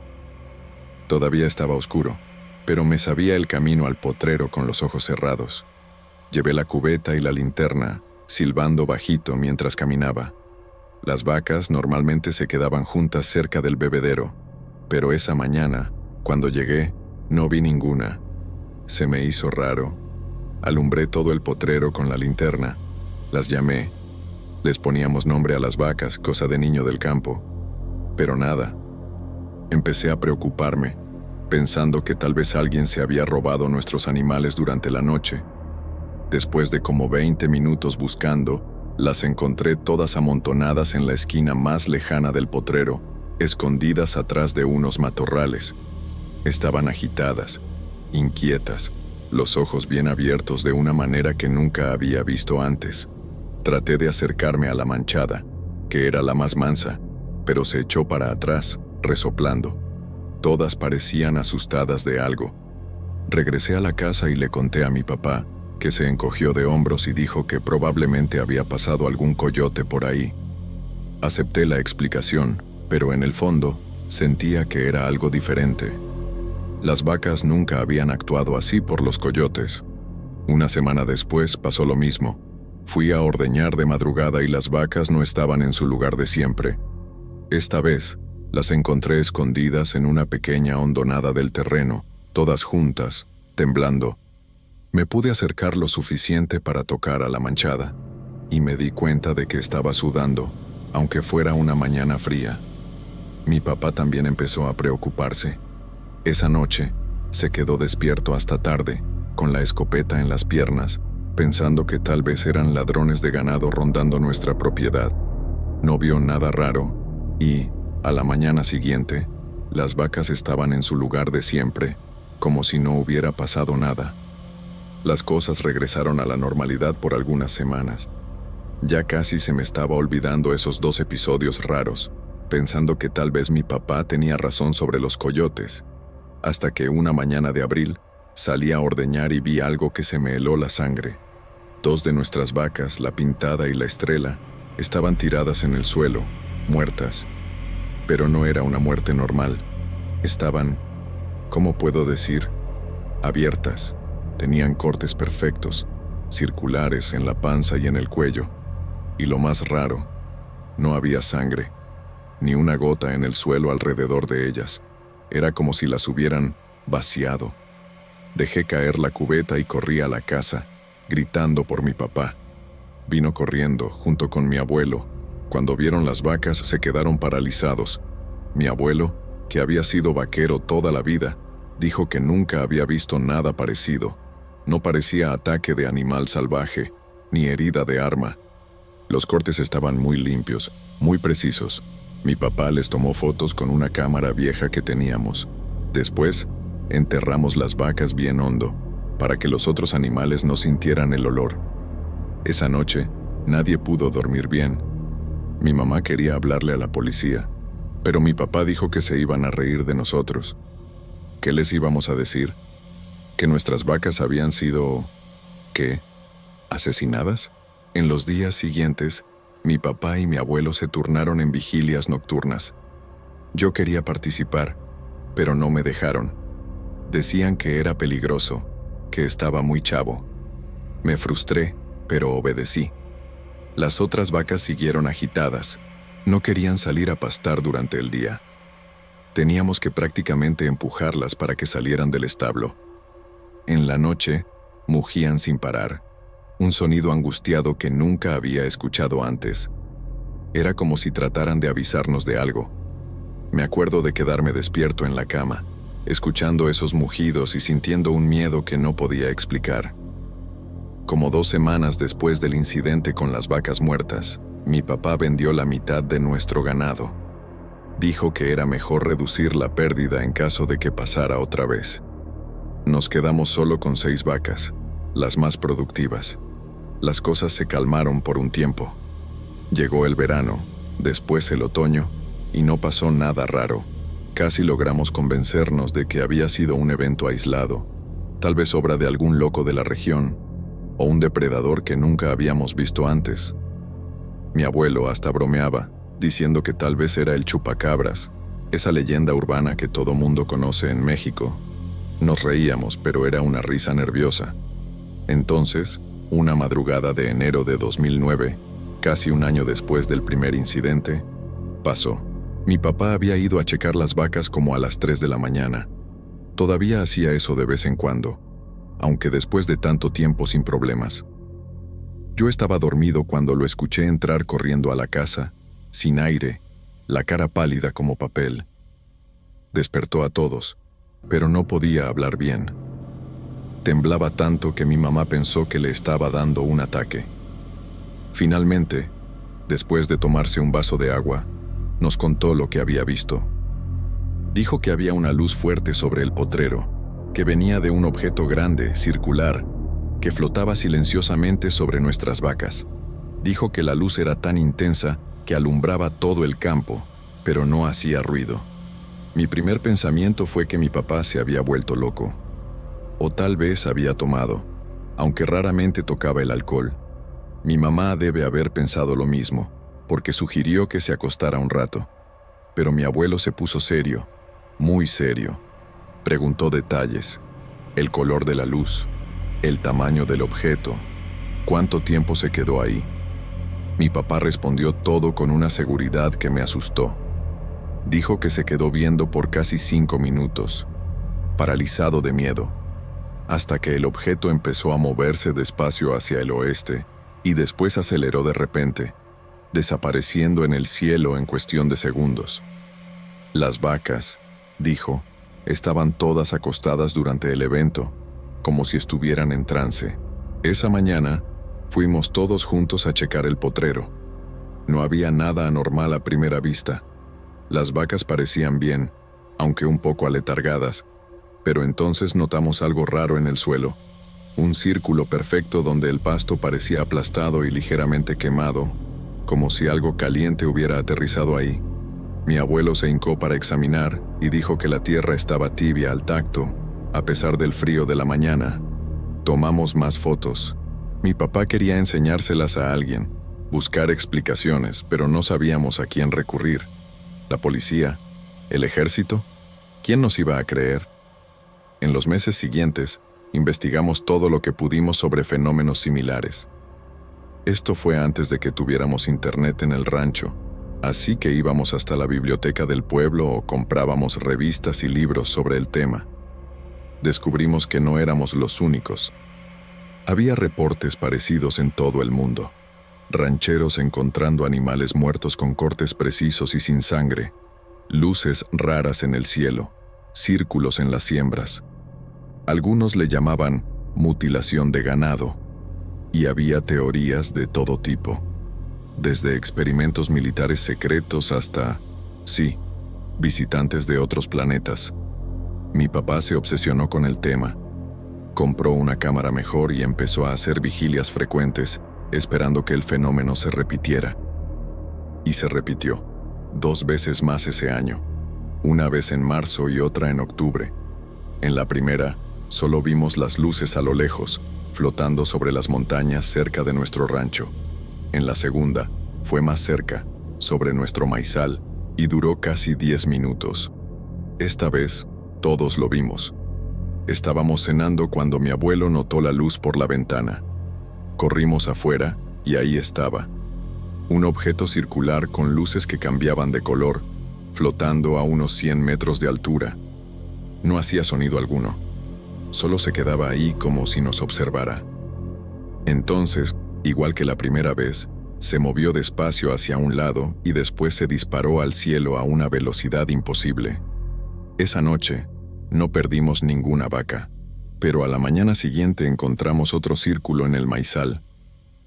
Todavía estaba oscuro, pero me sabía el camino al potrero con los ojos cerrados. Llevé la cubeta y la linterna, silbando bajito mientras caminaba. Las vacas normalmente se quedaban juntas cerca del bebedero, pero esa mañana, cuando llegué, no vi ninguna. Se me hizo raro. Alumbré todo el potrero con la linterna. Las llamé. Les poníamos nombre a las vacas, cosa de niño del campo. Pero nada. Empecé a preocuparme, pensando que tal vez alguien se había robado nuestros animales durante la noche. Después de como 20 minutos buscando, las encontré todas amontonadas en la esquina más lejana del potrero, escondidas atrás de unos matorrales. Estaban agitadas, inquietas, los ojos bien abiertos de una manera que nunca había visto antes. Traté de acercarme a la manchada, que era la más mansa, pero se echó para atrás, resoplando. Todas parecían asustadas de algo. Regresé a la casa y le conté a mi papá, que se encogió de hombros y dijo que probablemente había pasado algún coyote por ahí. Acepté la explicación, pero en el fondo sentía que era algo diferente. Las vacas nunca habían actuado así por los coyotes. Una semana después pasó lo mismo. Fui a ordeñar de madrugada y las vacas no estaban en su lugar de siempre. Esta vez, las encontré escondidas en una pequeña hondonada del terreno, todas juntas, temblando. Me pude acercar lo suficiente para tocar a la manchada, y me di cuenta de que estaba sudando, aunque fuera una mañana fría. Mi papá también empezó a preocuparse. Esa noche, se quedó despierto hasta tarde, con la escopeta en las piernas, pensando que tal vez eran ladrones de ganado rondando nuestra propiedad. No vio nada raro, y, a la mañana siguiente, las vacas estaban en su lugar de siempre, como si no hubiera pasado nada. Las cosas regresaron a la normalidad por algunas semanas. Ya casi se me estaba olvidando esos 2 episodios raros, pensando que tal vez mi papá tenía razón sobre los coyotes, hasta que una mañana de abril salí a ordeñar y vi algo que se me heló la sangre. 2 de nuestras vacas, la Pintada y la Estrella, estaban tiradas en el suelo, muertas. Pero no era una muerte normal. Estaban, ¿cómo puedo decir? Abiertas. Tenían cortes perfectos, circulares en la panza y en el cuello. Y lo más raro, no había sangre, ni una gota en el suelo alrededor de ellas. Era como si las hubieran vaciado. Dejé caer la cubeta y corrí a la casa, gritando por mi papá. Vino corriendo, junto con mi abuelo. Cuando vieron las vacas, se quedaron paralizados. Mi abuelo, que había sido vaquero toda la vida, dijo que nunca había visto nada parecido. No parecía ataque de animal salvaje, ni herida de arma. Los cortes estaban muy limpios, muy precisos. Mi papá les tomó fotos con una cámara vieja que teníamos. Después, enterramos las vacas bien hondo, para que los otros animales no sintieran el olor. Esa noche, nadie pudo dormir bien. Mi mamá quería hablarle a la policía, pero mi papá dijo que se iban a reír de nosotros. ¿Qué les íbamos a decir? ¿Que nuestras vacas habían sido... ¿qué? ¿Asesinadas? En los días siguientes, mi papá y mi abuelo se turnaron en vigilias nocturnas. Yo quería participar, pero no me dejaron. Decían que era peligroso, que estaba muy chavo. Me frustré, pero obedecí. Las otras vacas siguieron agitadas. No querían salir a pastar durante el día. Teníamos que prácticamente empujarlas para que salieran del establo. En la noche, mugían sin parar, un sonido angustiado que nunca había escuchado antes. Era como si trataran de avisarnos de algo. Me acuerdo de quedarme despierto en la cama, escuchando esos mugidos y sintiendo un miedo que no podía explicar. Como 2 semanas después del incidente con las vacas muertas, mi papá vendió la mitad de nuestro ganado. Dijo que era mejor reducir la pérdida en caso de que pasara otra vez. Nos quedamos solo con 6 vacas, las más productivas. Las cosas se calmaron por un tiempo. Llegó el verano, después el otoño, y no pasó nada raro. Casi logramos convencernos de que había sido un evento aislado, tal vez obra de algún loco de la región, o un depredador que nunca habíamos visto antes. Mi abuelo hasta bromeaba, diciendo que tal vez era el chupacabras, esa leyenda urbana que todo mundo conoce en México. Nos reíamos, pero era una risa nerviosa. Entonces, una madrugada de enero de 2009, casi un año después del primer incidente, pasó. Mi papá había ido a checar las vacas como a las 3 de la mañana. Todavía hacía eso de vez en cuando, aunque después de tanto tiempo sin problemas. Yo estaba dormido cuando lo escuché entrar corriendo a la casa, sin aire, la cara pálida como papel. Despertó a todos, pero no podía hablar bien. Temblaba tanto que mi mamá pensó que le estaba dando un ataque. Finalmente, después de tomarse un vaso de agua, nos contó lo que había visto. Dijo que había una luz fuerte sobre el potrero, que venía de un objeto grande, circular, que flotaba silenciosamente sobre nuestras vacas. Dijo que la luz era tan intensa que alumbraba todo el campo, pero no hacía ruido. Mi primer pensamiento fue que mi papá se había vuelto loco. O tal vez había tomado, aunque raramente tocaba el alcohol. Mi mamá debe haber pensado lo mismo, porque sugirió que se acostara un rato. Pero mi abuelo se puso serio, muy serio. Preguntó detalles, el color de la luz, el tamaño del objeto, cuánto tiempo se quedó ahí. Mi papá respondió todo con una seguridad que me asustó. Dijo que se quedó viendo por casi 5 minutos, paralizado de miedo, hasta que el objeto empezó a moverse despacio hacia el oeste y después aceleró de repente, desapareciendo en el cielo en cuestión de segundos. Las vacas, dijo, estaban todas acostadas durante el evento, como si estuvieran en trance. Esa mañana, fuimos todos juntos a checar el potrero. No había nada anormal a primera vista. Las vacas parecían bien, aunque un poco aletargadas, pero entonces notamos algo raro en el suelo. Un círculo perfecto donde el pasto parecía aplastado y ligeramente quemado, como si algo caliente hubiera aterrizado ahí. Mi abuelo se hincó para examinar y dijo que la tierra estaba tibia al tacto, a pesar del frío de la mañana. Tomamos más fotos. Mi papá quería enseñárselas a alguien, buscar explicaciones, pero no sabíamos a quién recurrir. ¿La policía? ¿El ejército? ¿Quién nos iba a creer? En los meses siguientes, investigamos todo lo que pudimos sobre fenómenos similares. Esto fue antes de que tuviéramos internet en el rancho, así que íbamos hasta la biblioteca del pueblo o comprábamos revistas y libros sobre el tema. Descubrimos que no éramos los únicos. Había reportes parecidos en todo el mundo. Rancheros encontrando animales muertos con cortes precisos y sin sangre, luces raras en el cielo, círculos en las siembras. Algunos le llamaban mutilación de ganado, y había teorías de todo tipo, desde experimentos militares secretos hasta, sí, visitantes de otros planetas. Mi papá se obsesionó con el tema. Compró una cámara mejor y empezó a hacer vigilias frecuentes, esperando que el fenómeno se repitiera. Y se repitió, 2 veces más ese año, una vez en marzo y otra en octubre. En la primera, solo vimos las luces a lo lejos, flotando sobre las montañas cerca de nuestro rancho. En la segunda, fue más cerca, sobre nuestro maizal, y duró casi 10 minutos. Esta vez, todos lo vimos. Estábamos cenando cuando mi abuelo notó la luz por la ventana. Corrimos afuera y ahí estaba. Un objeto circular con luces que cambiaban de color, flotando a unos 100 metros de altura. No hacía sonido alguno. Solo se quedaba ahí como si nos observara. Entonces, igual que la primera vez, se movió despacio hacia un lado y después se disparó al cielo a una velocidad imposible. Esa noche, no perdimos ninguna vaca, pero a la mañana siguiente encontramos otro círculo en el maizal,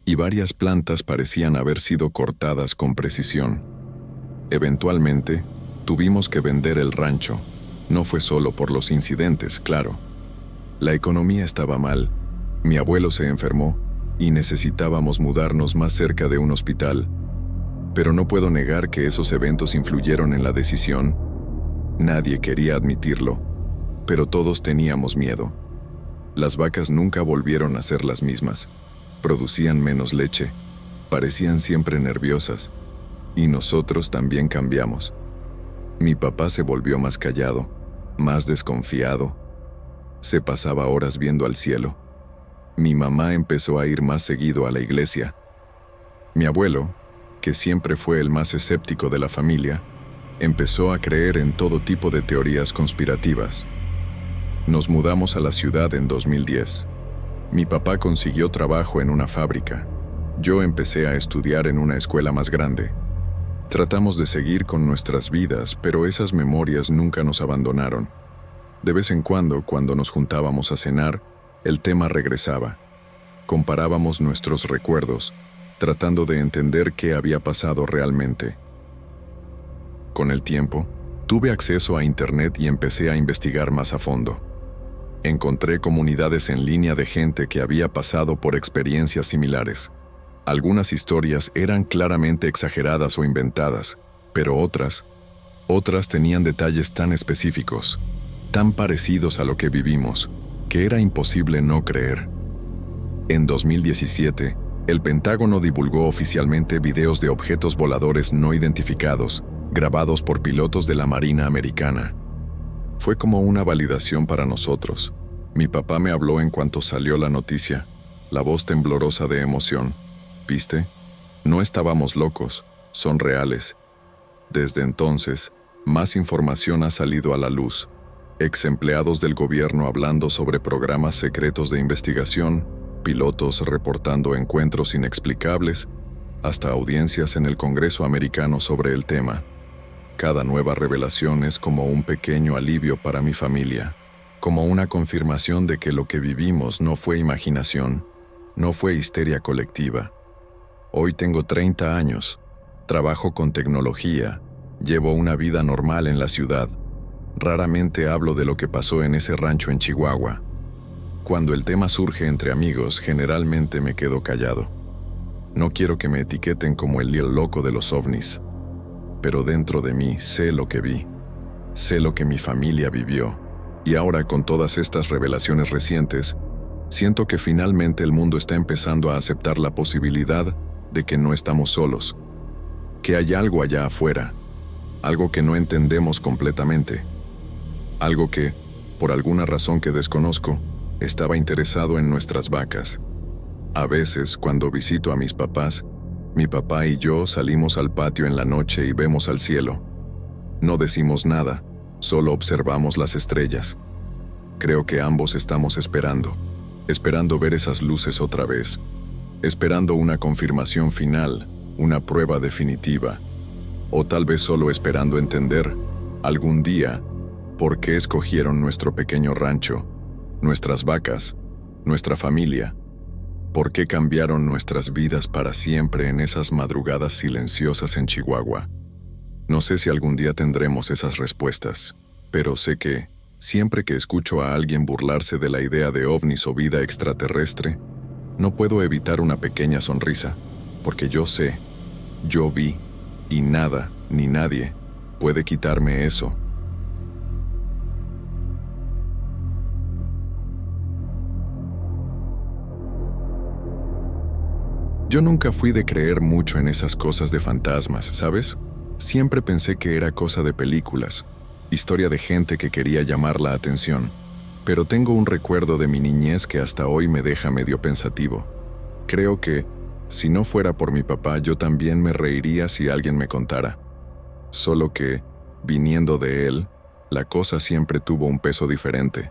y varias plantas parecían haber sido cortadas con precisión. Eventualmente, tuvimos que vender el rancho. No fue solo por los incidentes, claro. La economía estaba mal, mi abuelo se enfermó, y necesitábamos mudarnos más cerca de un hospital. Pero no puedo negar que esos eventos influyeron en la decisión. Nadie quería admitirlo, pero todos teníamos miedo. Las vacas nunca volvieron a ser las mismas. Producían menos leche, parecían siempre nerviosas, y nosotros también cambiamos. Mi papá se volvió más callado, más desconfiado. Se pasaba horas viendo al cielo. Mi mamá empezó a ir más seguido a la iglesia. Mi abuelo, que siempre fue el más escéptico de la familia, empezó a creer en todo tipo de teorías conspirativas. Nos mudamos a la ciudad en 2010. Mi papá consiguió trabajo en una fábrica. Yo empecé a estudiar en una escuela más grande. Tratamos de seguir con nuestras vidas, pero esas memorias nunca nos abandonaron. De vez en cuando nos juntábamos a cenar, el tema regresaba. Comparábamos nuestros recuerdos, tratando de entender qué había pasado realmente. Con el tiempo, tuve acceso a Internet y empecé a investigar más a fondo. Encontré comunidades en línea de gente que había pasado por experiencias similares. Algunas historias eran claramente exageradas o inventadas, pero otras tenían detalles tan específicos, tan parecidos a lo que vivimos, que era imposible no creer. En 2017, el Pentágono divulgó oficialmente videos de objetos voladores no identificados, grabados por pilotos de la Marina Americana. Fue como una validación para nosotros. Mi papá me habló en cuanto salió la noticia, la voz temblorosa de emoción. ¿Viste? No estábamos locos, son reales. Desde entonces, más información ha salido a la luz. Ex empleados del gobierno hablando sobre programas secretos de investigación, pilotos reportando encuentros inexplicables, hasta audiencias en el Congreso americano sobre el tema. Cada nueva revelación es como un pequeño alivio para mi familia, como una confirmación de que lo que vivimos no fue imaginación, no fue histeria colectiva. Hoy tengo 30 años, trabajo con tecnología, llevo una vida normal en la ciudad. Raramente hablo de lo que pasó en ese rancho en Chihuahua. Cuando el tema surge entre amigos, generalmente me quedo callado. No quiero que me etiqueten como el loco de los ovnis, pero dentro de mí sé lo que vi, sé lo que mi familia vivió, y ahora con todas estas revelaciones recientes, siento que finalmente el mundo está empezando a aceptar la posibilidad de que no estamos solos, que hay algo allá afuera, algo que no entendemos completamente, algo que, por alguna razón que desconozco, estaba interesado en nuestras vacas. A veces, cuando visito a mis papás, mi papá y yo salimos al patio en la noche y vemos al cielo. No decimos nada, solo observamos las estrellas. Creo que ambos estamos esperando ver esas luces otra vez, esperando una confirmación final, una prueba definitiva, o tal vez solo esperando entender, algún día, por qué escogieron nuestro pequeño rancho, nuestras vacas, nuestra familia, por qué cambiaron nuestras vidas para siempre en esas madrugadas silenciosas en Chihuahua. No sé si algún día tendremos esas respuestas, pero sé que, siempre que escucho a alguien burlarse de la idea de ovnis o vida extraterrestre, no puedo evitar una pequeña sonrisa, porque yo sé, yo vi, y nada, ni nadie, puede quitarme eso. Yo nunca fui de creer mucho en esas cosas de fantasmas, ¿sabes? Siempre pensé que era cosa de películas. historia de gente que quería llamar la atención, pero tengo un recuerdo de mi niñez que hasta hoy me deja medio pensativo. Creo que, si no fuera por mi papá, yo también me reiría si alguien me contara. Solo que, viniendo de él, la cosa siempre tuvo un peso diferente,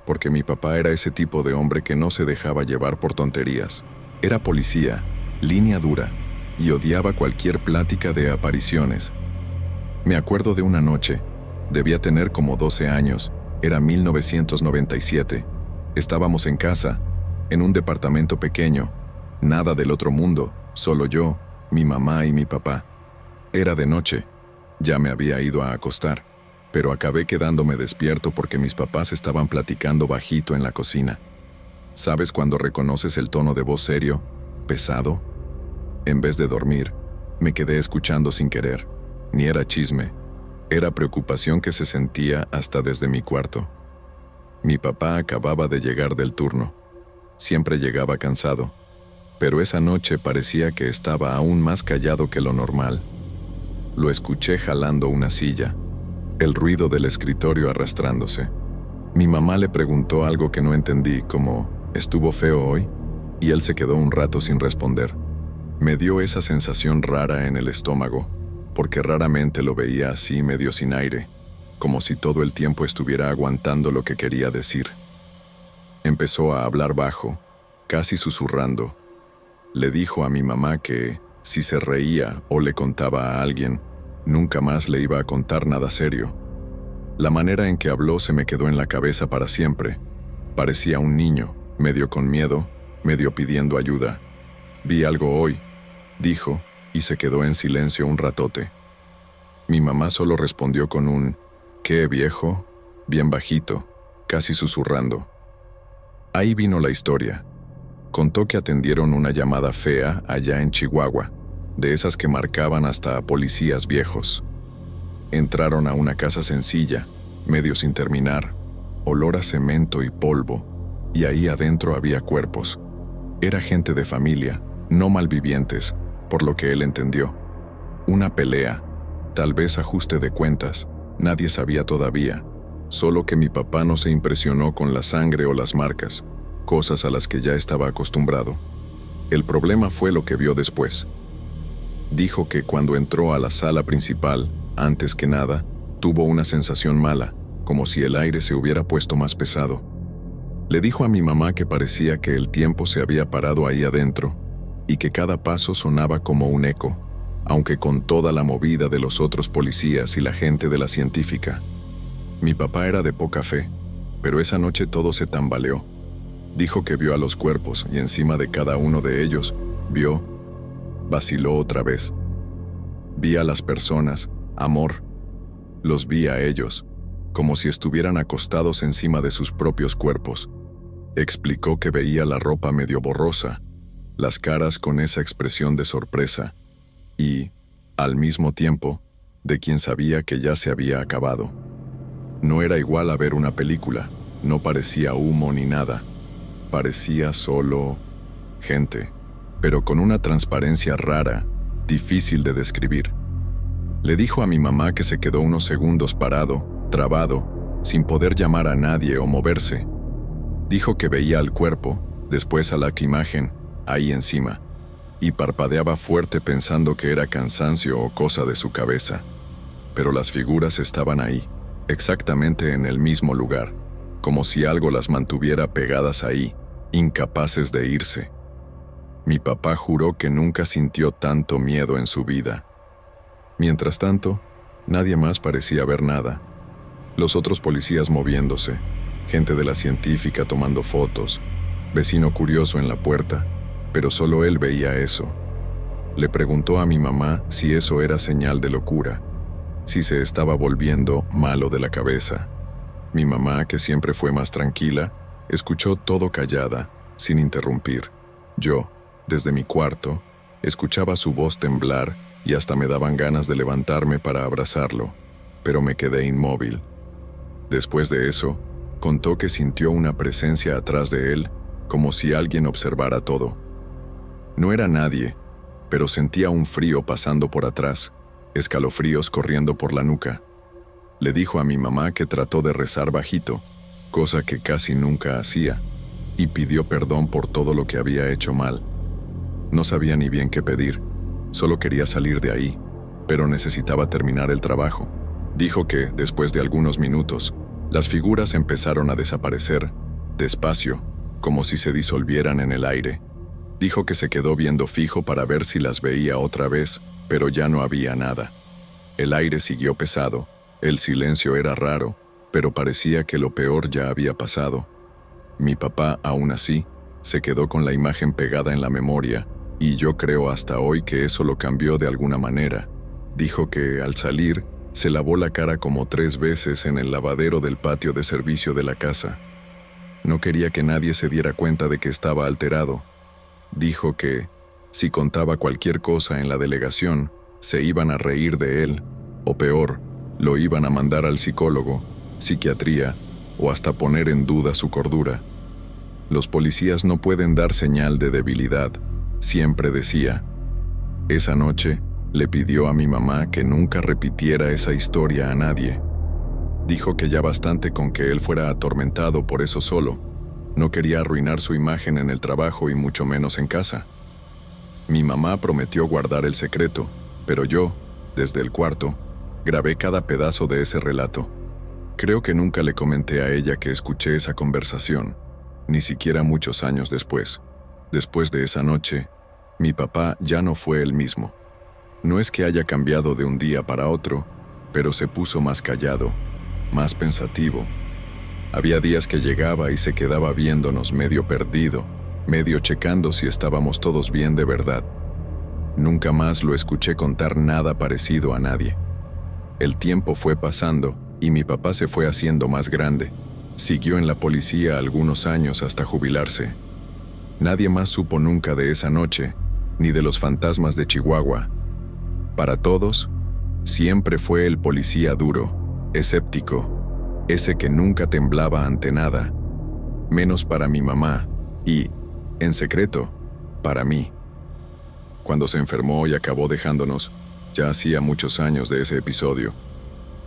porque mi papá era ese tipo de hombre que no se dejaba llevar por tonterías. Era policía, línea dura, y odiaba cualquier plática de apariciones. Me acuerdo de una noche, debía tener como 12 años, era 1997. Estábamos en casa, en un departamento pequeño, nada del otro mundo, solo yo, mi mamá y mi papá. Era de noche, ya me había ido a acostar, pero acabé quedándome despierto porque mis papás estaban platicando bajito en la cocina. ¿Sabes cuando reconoces el tono de voz serio, pesado? En vez de dormir, me quedé escuchando sin querer. Ni era chisme, era preocupación que se sentía hasta desde mi cuarto. Mi papá acababa de llegar del turno. Siempre llegaba cansado, pero esa noche parecía que estaba aún más callado que lo normal. Lo escuché jalando una silla, el ruido del escritorio arrastrándose. Mi mamá le preguntó algo que no entendí, como ¿estuvo feo hoy? Y él se quedó un rato sin responder. Me dio esa sensación rara en el estómago, porque raramente lo veía así medio sin aire, como si todo el tiempo estuviera aguantando lo que quería decir. Empezó a hablar bajo, casi susurrando. Le dijo a mi mamá que, si se reía o le contaba a alguien, nunca más le iba a contar nada serio. La manera en que habló se me quedó en la cabeza para siempre. Parecía un niño, medio con miedo, medio pidiendo ayuda. Vi algo hoy, dijo, y se quedó en silencio un ratote. Mi mamá solo respondió con un «¿Qué, viejo?», bien bajito, casi susurrando. Ahí vino la historia. Contó que atendieron una llamada fea allá en Chihuahua, de esas que marcaban hasta a policías viejos. Entraron a una casa sencilla, medio sin terminar, olor a cemento y polvo, y ahí adentro había cuerpos. Era gente de familia, no malvivientes, por lo que él entendió. Una pelea, tal vez ajuste de cuentas, nadie sabía todavía, solo que mi papá no se impresionó con la sangre o las marcas, cosas a las que ya estaba acostumbrado. El problema fue lo que vio después. Dijo que cuando entró a la sala principal, antes que nada, tuvo una sensación mala, como si el aire se hubiera puesto más pesado. Le dijo a mi mamá que parecía que el tiempo se había parado ahí adentro, y que cada paso sonaba como un eco, aunque con toda la movida de los otros policías y la gente de la científica. Mi papá era de poca fe, pero esa noche todo se tambaleó. Dijo que vio a los cuerpos y encima de cada uno de ellos, vaciló otra vez. Vi a las personas, amor. Los vi a ellos, como si estuvieran acostados encima de sus propios cuerpos. Explicó que veía la ropa medio borrosa, las caras con esa expresión de sorpresa y, al mismo tiempo, de quien sabía que ya se había acabado. No era igual a ver una película, no parecía humo ni nada, parecía solo gente, pero con una transparencia rara, difícil de describir. Le dijo a mi mamá que se quedó unos segundos parado, trabado, sin poder llamar a nadie o moverse. Dijo que veía al cuerpo, después a la imagen, ahí encima, y parpadeaba fuerte pensando que era cansancio o cosa de su cabeza. Pero las figuras estaban ahí, exactamente en el mismo lugar, como si algo las mantuviera pegadas ahí, incapaces de irse. Mi papá juró que nunca sintió tanto miedo en su vida. Mientras tanto, nadie más parecía ver nada. Los otros policías moviéndose, gente de la científica tomando fotos, vecino curioso en la puerta, pero solo él veía eso. Le preguntó a mi mamá si eso era señal de locura, si se estaba volviendo malo de la cabeza. Mi mamá, que siempre fue más tranquila, escuchó todo callada, sin interrumpir. Yo, desde mi cuarto, escuchaba su voz temblar y hasta me daban ganas de levantarme para abrazarlo, pero me quedé inmóvil. Después de eso, contó que sintió una presencia atrás de él, como si alguien observara todo. No era nadie, pero sentía un frío pasando por atrás, escalofríos corriendo por la nuca. Le dijo a mi mamá que trató de rezar bajito, cosa que casi nunca hacía, y pidió perdón por todo lo que había hecho mal. No sabía ni bien qué pedir, solo quería salir de ahí, pero necesitaba terminar el trabajo. Dijo que, después de algunos minutos, las figuras empezaron a desaparecer, despacio, como si se disolvieran en el aire. Dijo que se quedó viendo fijo para ver si las veía otra vez, pero ya no había nada. El aire siguió pesado, el silencio era raro, pero parecía que lo peor ya había pasado. Mi papá, aún así, se quedó con la imagen pegada en la memoria, y yo creo hasta hoy que eso lo cambió de alguna manera. Dijo que, al salir, se lavó la cara como 3 veces en el lavadero del patio de servicio de la casa. No quería que nadie se diera cuenta de que estaba alterado. Dijo que, si contaba cualquier cosa en la delegación, se iban a reír de él, o peor, lo iban a mandar al psicólogo, psiquiatría, o hasta poner en duda su cordura. Los policías no pueden dar señal de debilidad, siempre decía. Esa noche, le pidió a mi mamá que nunca repitiera esa historia a nadie. Dijo que ya bastante con que él fuera atormentado por eso solo. No quería arruinar su imagen en el trabajo y mucho menos en casa. Mi mamá prometió guardar el secreto, pero yo, desde el cuarto, grabé cada pedazo de ese relato. Creo que nunca le comenté a ella que escuché esa conversación, ni siquiera muchos años después. Después de esa noche, mi papá ya no fue el mismo. No es que haya cambiado de un día para otro, pero se puso más callado, más pensativo. Había días que llegaba y se quedaba viéndonos medio perdido, medio checando si estábamos todos bien de verdad. Nunca más lo escuché contar nada parecido a nadie. El tiempo fue pasando y mi papá se fue haciendo más grande. Siguió en la policía algunos años hasta jubilarse. Nadie más supo nunca de esa noche, ni de los fantasmas de Chihuahua. Para todos, siempre fue el policía duro, escéptico, ese que nunca temblaba ante nada, menos para mi mamá y, en secreto, para mí. Cuando se enfermó y acabó dejándonos, ya hacía muchos años de ese episodio.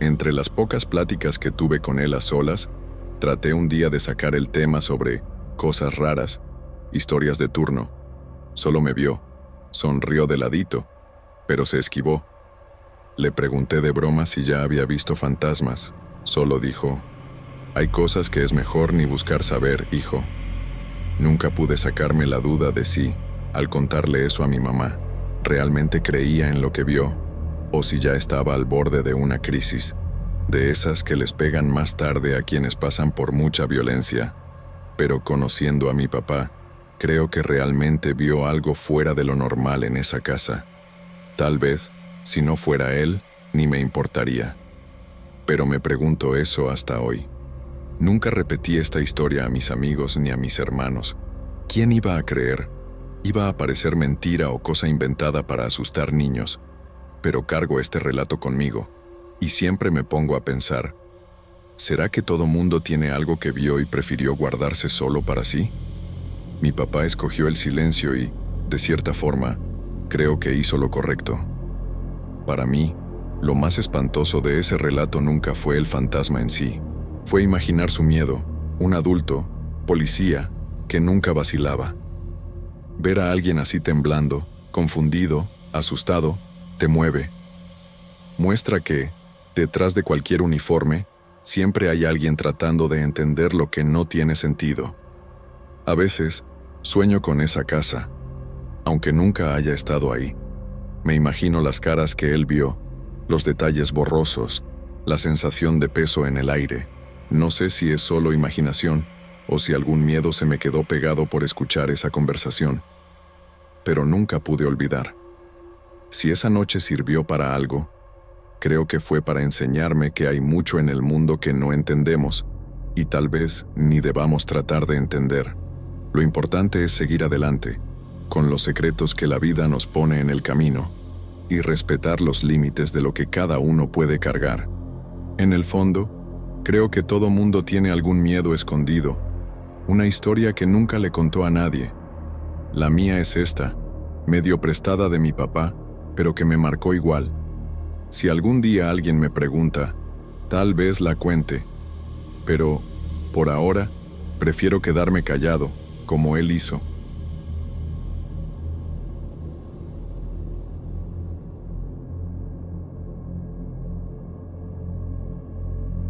Entre las pocas pláticas que tuve con él a solas, traté un día de sacar el tema sobre cosas raras, historias de turno. Solo me vio, sonrió de ladito, pero se esquivó. Le pregunté de broma si ya había visto fantasmas. Solo dijo, «Hay cosas que es mejor ni buscar saber, hijo». Nunca pude sacarme la duda de si, al contarle eso a mi mamá, realmente creía en lo que vio, o si ya estaba al borde de una crisis, de esas que les pegan más tarde a quienes pasan por mucha violencia. Pero conociendo a mi papá, creo que realmente vio algo fuera de lo normal en esa casa. Tal vez, si no fuera él, ni me importaría. Pero me pregunto eso hasta hoy. Nunca repetí esta historia a mis amigos ni a mis hermanos. ¿Quién iba a creer? Iba a parecer mentira o cosa inventada para asustar niños. Pero cargo este relato conmigo, y siempre me pongo a pensar, ¿será que todo mundo tiene algo que vio y prefirió guardarse solo para sí? Mi papá escogió el silencio y, de cierta forma, creo que hizo lo correcto. Para mí, lo más espantoso de ese relato nunca fue el fantasma en sí. Fue imaginar su miedo, un adulto, policía, que nunca vacilaba. Ver a alguien así temblando, confundido, asustado, te mueve. Muestra que, detrás de cualquier uniforme, siempre hay alguien tratando de entender lo que no tiene sentido. A veces, sueño con esa casa, aunque nunca haya estado ahí. Me imagino las caras que él vio, los detalles borrosos, la sensación de peso en el aire. No sé si es solo imaginación o si algún miedo se me quedó pegado por escuchar esa conversación. Pero nunca pude olvidar. Si esa noche sirvió para algo, creo que fue para enseñarme que hay mucho en el mundo que no entendemos y tal vez ni debamos tratar de entender. Lo importante es seguir adelante, con los secretos que la vida nos pone en el camino, y respetar los límites de lo que cada uno puede cargar. En el fondo, creo que todo mundo tiene algún miedo escondido, una historia que nunca le contó a nadie. La mía es esta, medio prestada de mi papá, pero que me marcó igual. Si algún día alguien me pregunta, Tal vez la cuente, pero, por ahora, prefiero quedarme callado, como él hizo.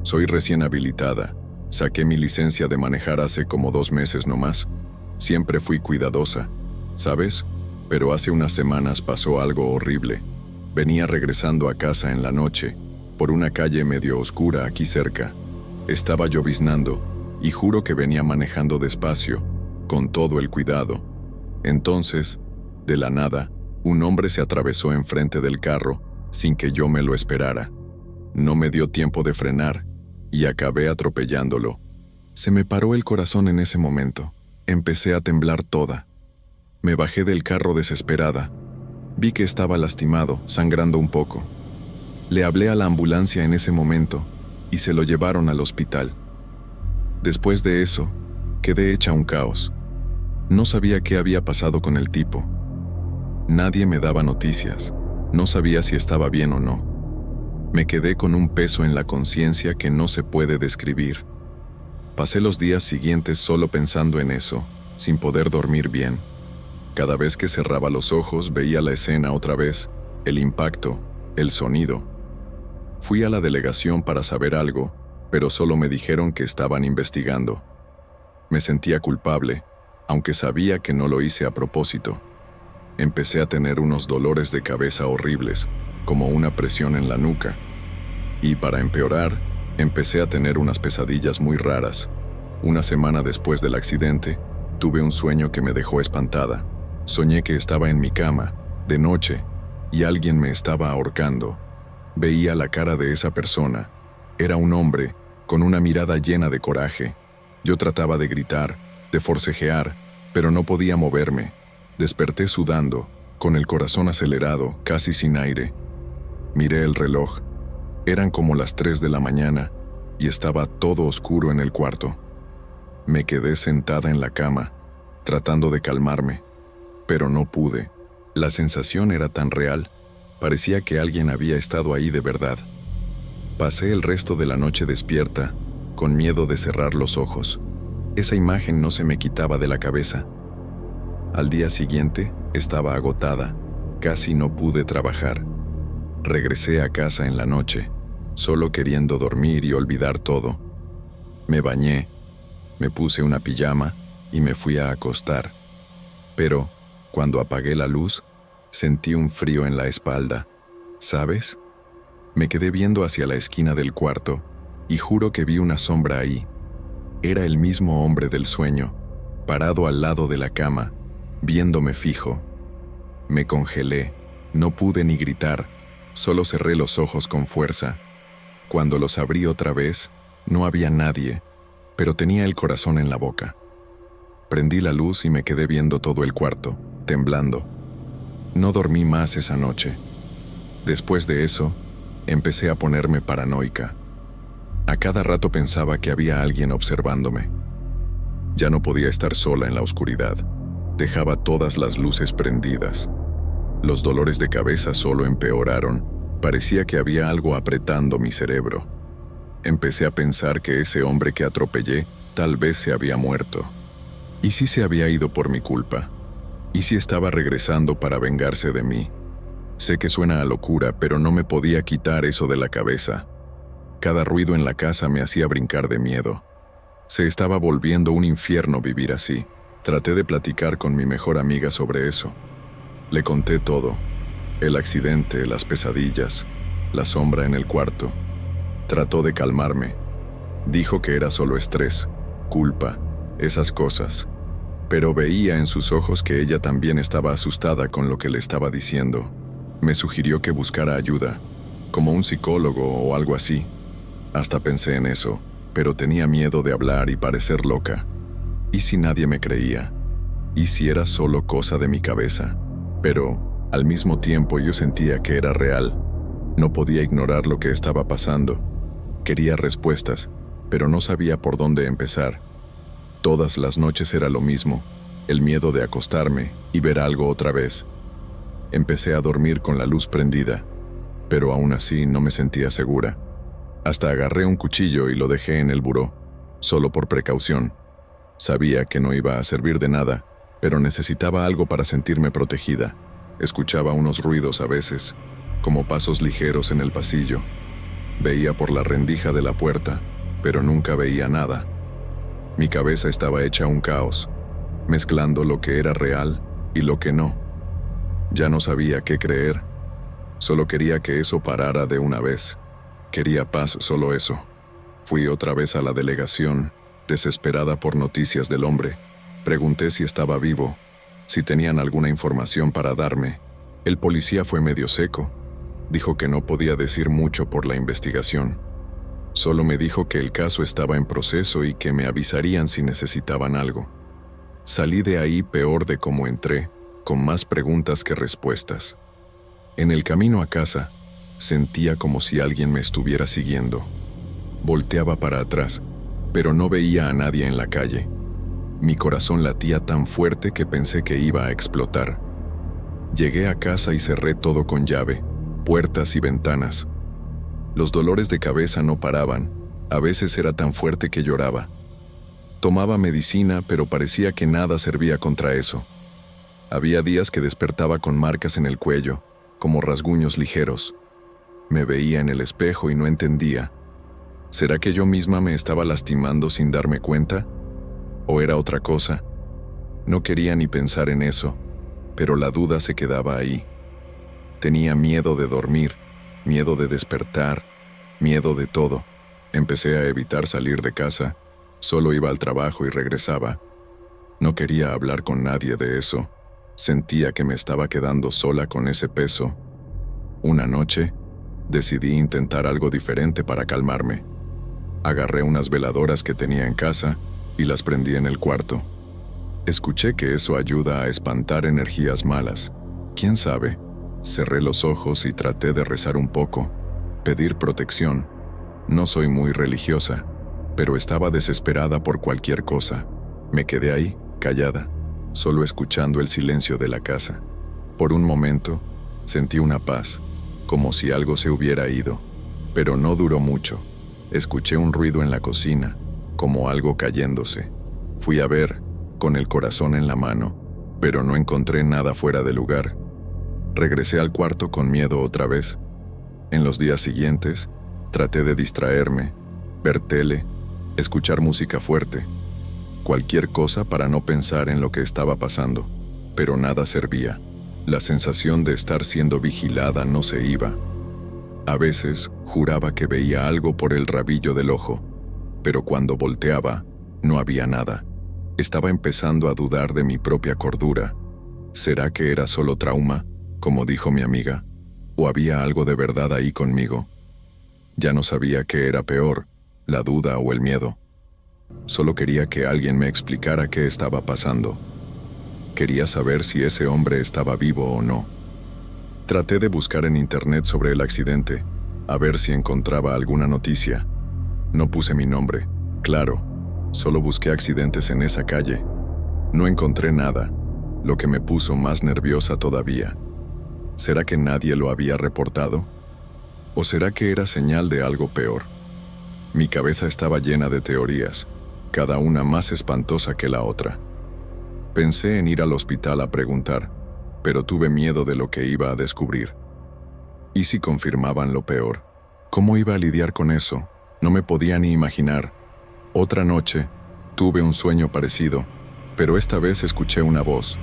Soy recién habilitada. Saqué mi licencia de manejar hace como 2 meses nomás. Siempre fui cuidadosa, ¿sabes? Pero hace unas semanas pasó algo horrible. Venía regresando a casa en la noche, por una calle medio oscura aquí cerca. Estaba lloviznando, y juro que venía manejando despacio, con todo el cuidado. Entonces, de la nada, un hombre se atravesó enfrente del carro, sin que yo me lo esperara. No me dio tiempo de frenar, y acabé atropellándolo. Se me paró el corazón en ese momento. Empecé a temblar toda. Me bajé del carro desesperada. Vi que estaba lastimado, sangrando un poco. Le hablé a la ambulancia en ese momento, y se lo llevaron al hospital. Después de eso, quedé hecha un caos. No sabía qué había pasado con el tipo. Nadie me daba noticias. No sabía si estaba bien o no. Me quedé con un peso en la conciencia que no se puede describir. Pasé los días siguientes solo pensando en eso, sin poder dormir bien. Cada vez que cerraba los ojos veía la escena otra vez, el impacto, el sonido. Fui a la delegación para saber algo, pero solo me dijeron que estaban investigando. Me sentía culpable, aunque sabía que no lo hice a propósito. Empecé a tener unos dolores de cabeza horribles, como una presión en la nuca. Y para empeorar, empecé a tener unas pesadillas muy raras. Una semana después del accidente, tuve un sueño que me dejó espantada. Soñé que estaba en mi cama, de noche, y alguien me estaba ahorcando. Veía la cara de esa persona. Era un hombre, con una mirada llena de coraje. Yo trataba de gritar, de forcejear, pero no podía moverme. Desperté sudando, con el corazón acelerado, casi sin aire. Miré el reloj. Eran como las 3 de la mañana y estaba todo oscuro en el cuarto. Me quedé sentada en la cama, tratando de calmarme, pero no pude. La sensación era tan real, parecía que alguien había estado ahí de verdad. Pasé el resto de la noche despierta, con miedo de cerrar los ojos. Esa imagen no se me quitaba de la cabeza. Al día siguiente, estaba agotada, casi no pude trabajar. Regresé a casa en la noche, solo queriendo dormir y olvidar todo. Me bañé, me puse una pijama y me fui a acostar. Pero, cuando apagué la luz, sentí un frío en la espalda. ¿Sabes? Me quedé viendo hacia la esquina del cuarto y juro que vi una sombra ahí. Era el mismo hombre del sueño, parado al lado de la cama, viéndome fijo. Me congelé, no pude ni gritar. Solo cerré los ojos con fuerza. Cuando los abrí otra vez, no había nadie, pero tenía el corazón en la boca. Prendí la luz y me quedé viendo todo el cuarto, temblando. No dormí más esa noche. Después de eso, empecé a ponerme paranoica. A cada rato pensaba que había alguien observándome. Ya no podía estar sola en la oscuridad. Dejaba todas las luces prendidas. Los dolores de cabeza solo empeoraron. Parecía que había algo apretando mi cerebro. Empecé a pensar que ese hombre que atropellé tal vez se había muerto. ¿Y si se había ido por mi culpa? ¿Y si estaba regresando para vengarse de mí? Sé que suena a locura, pero no me podía quitar eso de la cabeza. Cada ruido en la casa me hacía brincar de miedo. Se estaba volviendo un infierno vivir así. Traté de platicar con mi mejor amiga sobre eso. Le conté todo, el accidente, las pesadillas, la sombra en el cuarto. Trató de calmarme. Dijo que era solo estrés, culpa, esas cosas. Pero veía en sus ojos que ella también estaba asustada con lo que le estaba diciendo. Me sugirió que buscara ayuda, como un psicólogo o algo así. Hasta pensé en eso, pero tenía miedo de hablar y parecer loca. ¿Y si nadie me creía? ¿Y si era solo cosa de mi cabeza? Pero, al mismo tiempo, yo sentía que era real. No podía ignorar lo que estaba pasando. Quería respuestas, pero no sabía por dónde empezar. Todas las noches era lo mismo, el miedo de acostarme y ver algo otra vez. Empecé a dormir con la luz prendida, pero aún así no me sentía segura. Hasta agarré un cuchillo y lo dejé en el buró, solo por precaución. Sabía que no iba a servir de nada, pero necesitaba algo para sentirme protegida. Escuchaba unos ruidos a veces, como pasos ligeros en el pasillo. Veía por la rendija de la puerta, pero nunca veía nada. Mi cabeza estaba hecha un caos, mezclando lo que era real y lo que no. Ya no sabía qué creer. Solo quería que eso parara de una vez. Quería paz, solo eso. Fui otra vez a la delegación, desesperada por noticias del hombre. Pregunté si estaba vivo, si tenían alguna información para darme. El policía fue medio seco. Dijo que no podía decir mucho por la investigación. Solo me dijo que el caso estaba en proceso y que me avisarían si necesitaban algo. Salí de ahí peor de cómo entré, con más preguntas que respuestas. En el camino a casa, sentía como si alguien me estuviera siguiendo. Volteaba para atrás, pero no veía a nadie en la calle. Mi corazón latía tan fuerte que pensé que iba a explotar. Llegué a casa y cerré todo con llave, puertas y ventanas. Los dolores de cabeza no paraban, a veces era tan fuerte que lloraba. Tomaba medicina, pero parecía que nada servía contra eso. Había días que despertaba con marcas en el cuello, como rasguños ligeros. Me veía en el espejo y no entendía. ¿Será que yo misma me estaba lastimando sin darme cuenta? ¿O era otra cosa? No quería ni pensar en eso, pero la duda se quedaba ahí. Tenía miedo de dormir, miedo de despertar, miedo de todo. Empecé a evitar salir de casa, solo iba al trabajo y regresaba. No quería hablar con nadie de eso. Sentía que me estaba quedando sola con ese peso. Una noche, decidí intentar algo diferente para calmarme. Agarré unas veladoras que tenía en casa y las prendí en el cuarto. Escuché que eso ayuda a espantar energías malas. ¿Quién sabe? Cerré los ojos y traté de rezar un poco, pedir protección. No soy muy religiosa, pero estaba desesperada por cualquier cosa. Me quedé ahí, callada, solo escuchando el silencio de la casa. Por un momento, sentí una paz, como si algo se hubiera ido, pero no duró mucho. Escuché un ruido en la cocina, como algo cayéndose. Fui a ver, con el corazón en la mano, pero no encontré nada fuera de lugar. Regresé al cuarto con miedo otra vez. En los días siguientes, traté de distraerme, ver tele, escuchar música fuerte, cualquier cosa para no pensar en lo que estaba pasando, pero nada servía. La sensación de estar siendo vigilada no se iba. A veces juraba que veía algo por el rabillo del ojo, pero cuando volteaba, no había nada. Estaba empezando a dudar de mi propia cordura. ¿Será que era solo trauma, como dijo mi amiga? ¿O había algo de verdad ahí conmigo? Ya no sabía qué era peor, la duda o el miedo. Solo quería que alguien me explicara qué estaba pasando. Quería saber si ese hombre estaba vivo o no. Traté de buscar en internet sobre el accidente, a ver si encontraba alguna noticia. No puse mi nombre, claro, solo busqué accidentes en esa calle. No encontré nada, lo que me puso más nerviosa todavía. ¿Será que nadie lo había reportado? ¿O será que era señal de algo peor? Mi cabeza estaba llena de teorías, cada una más espantosa que la otra. Pensé en ir al hospital a preguntar, pero tuve miedo de lo que iba a descubrir. ¿Y si confirmaban lo peor? ¿Cómo iba a lidiar con eso? No me podía ni imaginar. Otra noche, tuve un sueño parecido, pero esta vez escuché una voz.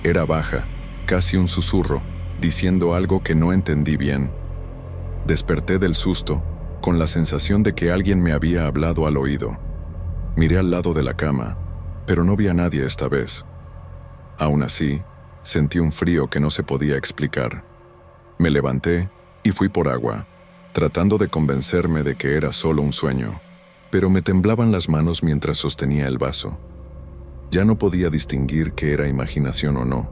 Era baja, casi un susurro, diciendo algo que no entendí bien. Desperté del susto, con la sensación de que alguien me había hablado al oído. Miré al lado de la cama, pero no vi a nadie esta vez. Aún así, sentí un frío que no se podía explicar. Me levanté y fui por agua, tratando de convencerme de que era solo un sueño, pero me temblaban las manos mientras sostenía el vaso. Ya no podía distinguir que era imaginación o no.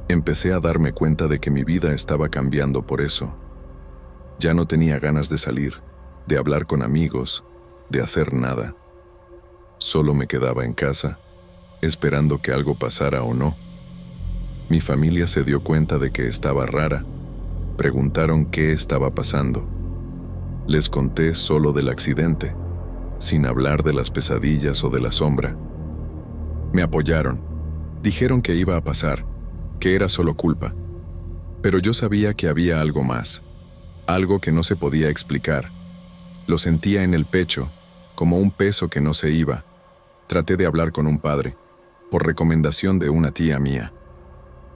Empecé a darme cuenta de que mi vida estaba cambiando por eso. Ya no tenía ganas de salir, de hablar con amigos, de hacer nada. Solo me quedaba en casa, esperando que algo pasara o no. Mi familia se dio cuenta de que estaba rara. Preguntaron qué estaba pasando. Les conté solo del accidente, sin hablar de las pesadillas o de la sombra. Me apoyaron. Dijeron que iba a pasar, que era solo culpa. Pero yo sabía que había algo más, algo que no se podía explicar. Lo sentía en el pecho, como un peso que no se iba. Traté de hablar con un padre, por recomendación de una tía mía.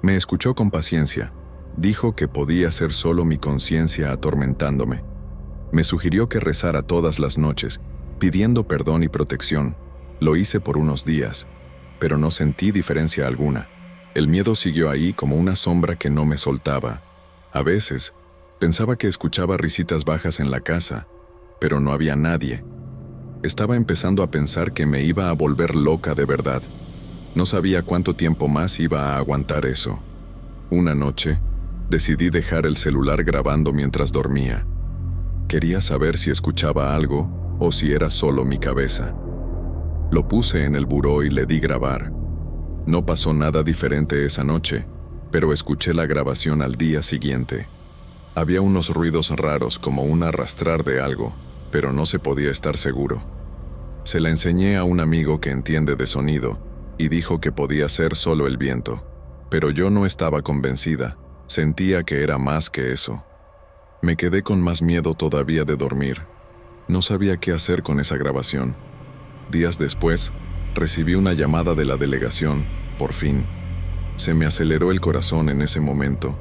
Me escuchó con paciencia. Dijo que podía ser solo mi conciencia atormentándome. Me sugirió que rezara todas las noches, pidiendo perdón y protección. Lo hice por unos días, pero no sentí diferencia alguna. El miedo siguió ahí como una sombra que no me soltaba. A veces, pensaba que escuchaba risitas bajas en la casa, pero no había nadie. Estaba empezando a pensar que me iba a volver loca de verdad. No sabía cuánto tiempo más iba a aguantar eso. Una noche, decidí dejar el celular grabando mientras dormía. Quería saber si escuchaba algo o si era solo mi cabeza. Lo puse en el buró y le di grabar. No pasó nada diferente esa noche, pero escuché la grabación al día siguiente. Había unos ruidos raros como un arrastrar de algo, pero no se podía estar seguro. Se la enseñé a un amigo que entiende de sonido y dijo que podía ser solo el viento, pero yo no estaba convencida, sentía que era más que eso. Me quedé con más miedo todavía de dormir. No sabía qué hacer con esa grabación. Días después, recibí una llamada de la delegación, por fin. Se me aceleró el corazón en ese momento.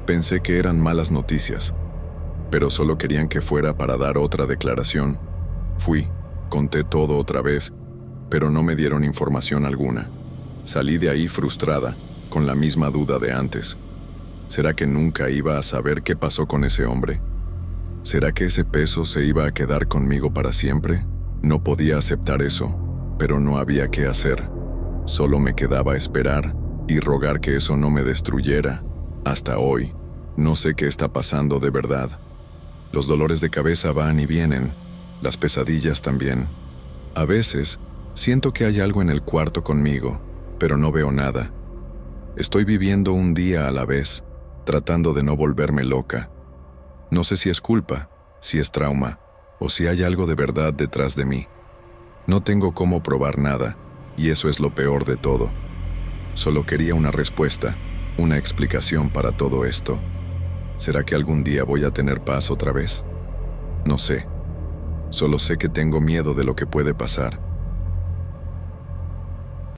Pensé que eran malas noticias, pero solo querían que fuera para dar otra declaración. Fui, conté todo otra vez, pero no me dieron información alguna. Salí de ahí frustrada, con la misma duda de antes. ¿Será que nunca iba a saber qué pasó con ese hombre? ¿Será que ese peso se iba a quedar conmigo para siempre? No podía aceptar eso, pero no había qué hacer. Solo me quedaba esperar y rogar que eso no me destruyera. Hasta hoy, no sé qué está pasando de verdad. Los dolores de cabeza van y vienen, las pesadillas también. A veces, siento que hay algo en el cuarto conmigo, pero no veo nada. Estoy viviendo un día a la vez, tratando de no volverme loca. No sé si es culpa, si es trauma, o si hay algo de verdad detrás de mí. No tengo cómo probar nada, y eso es lo peor de todo. Solo quería una respuesta, una explicación para todo esto. ¿Será que algún día voy a tener paz otra vez? No sé. Solo sé que tengo miedo de lo que puede pasar.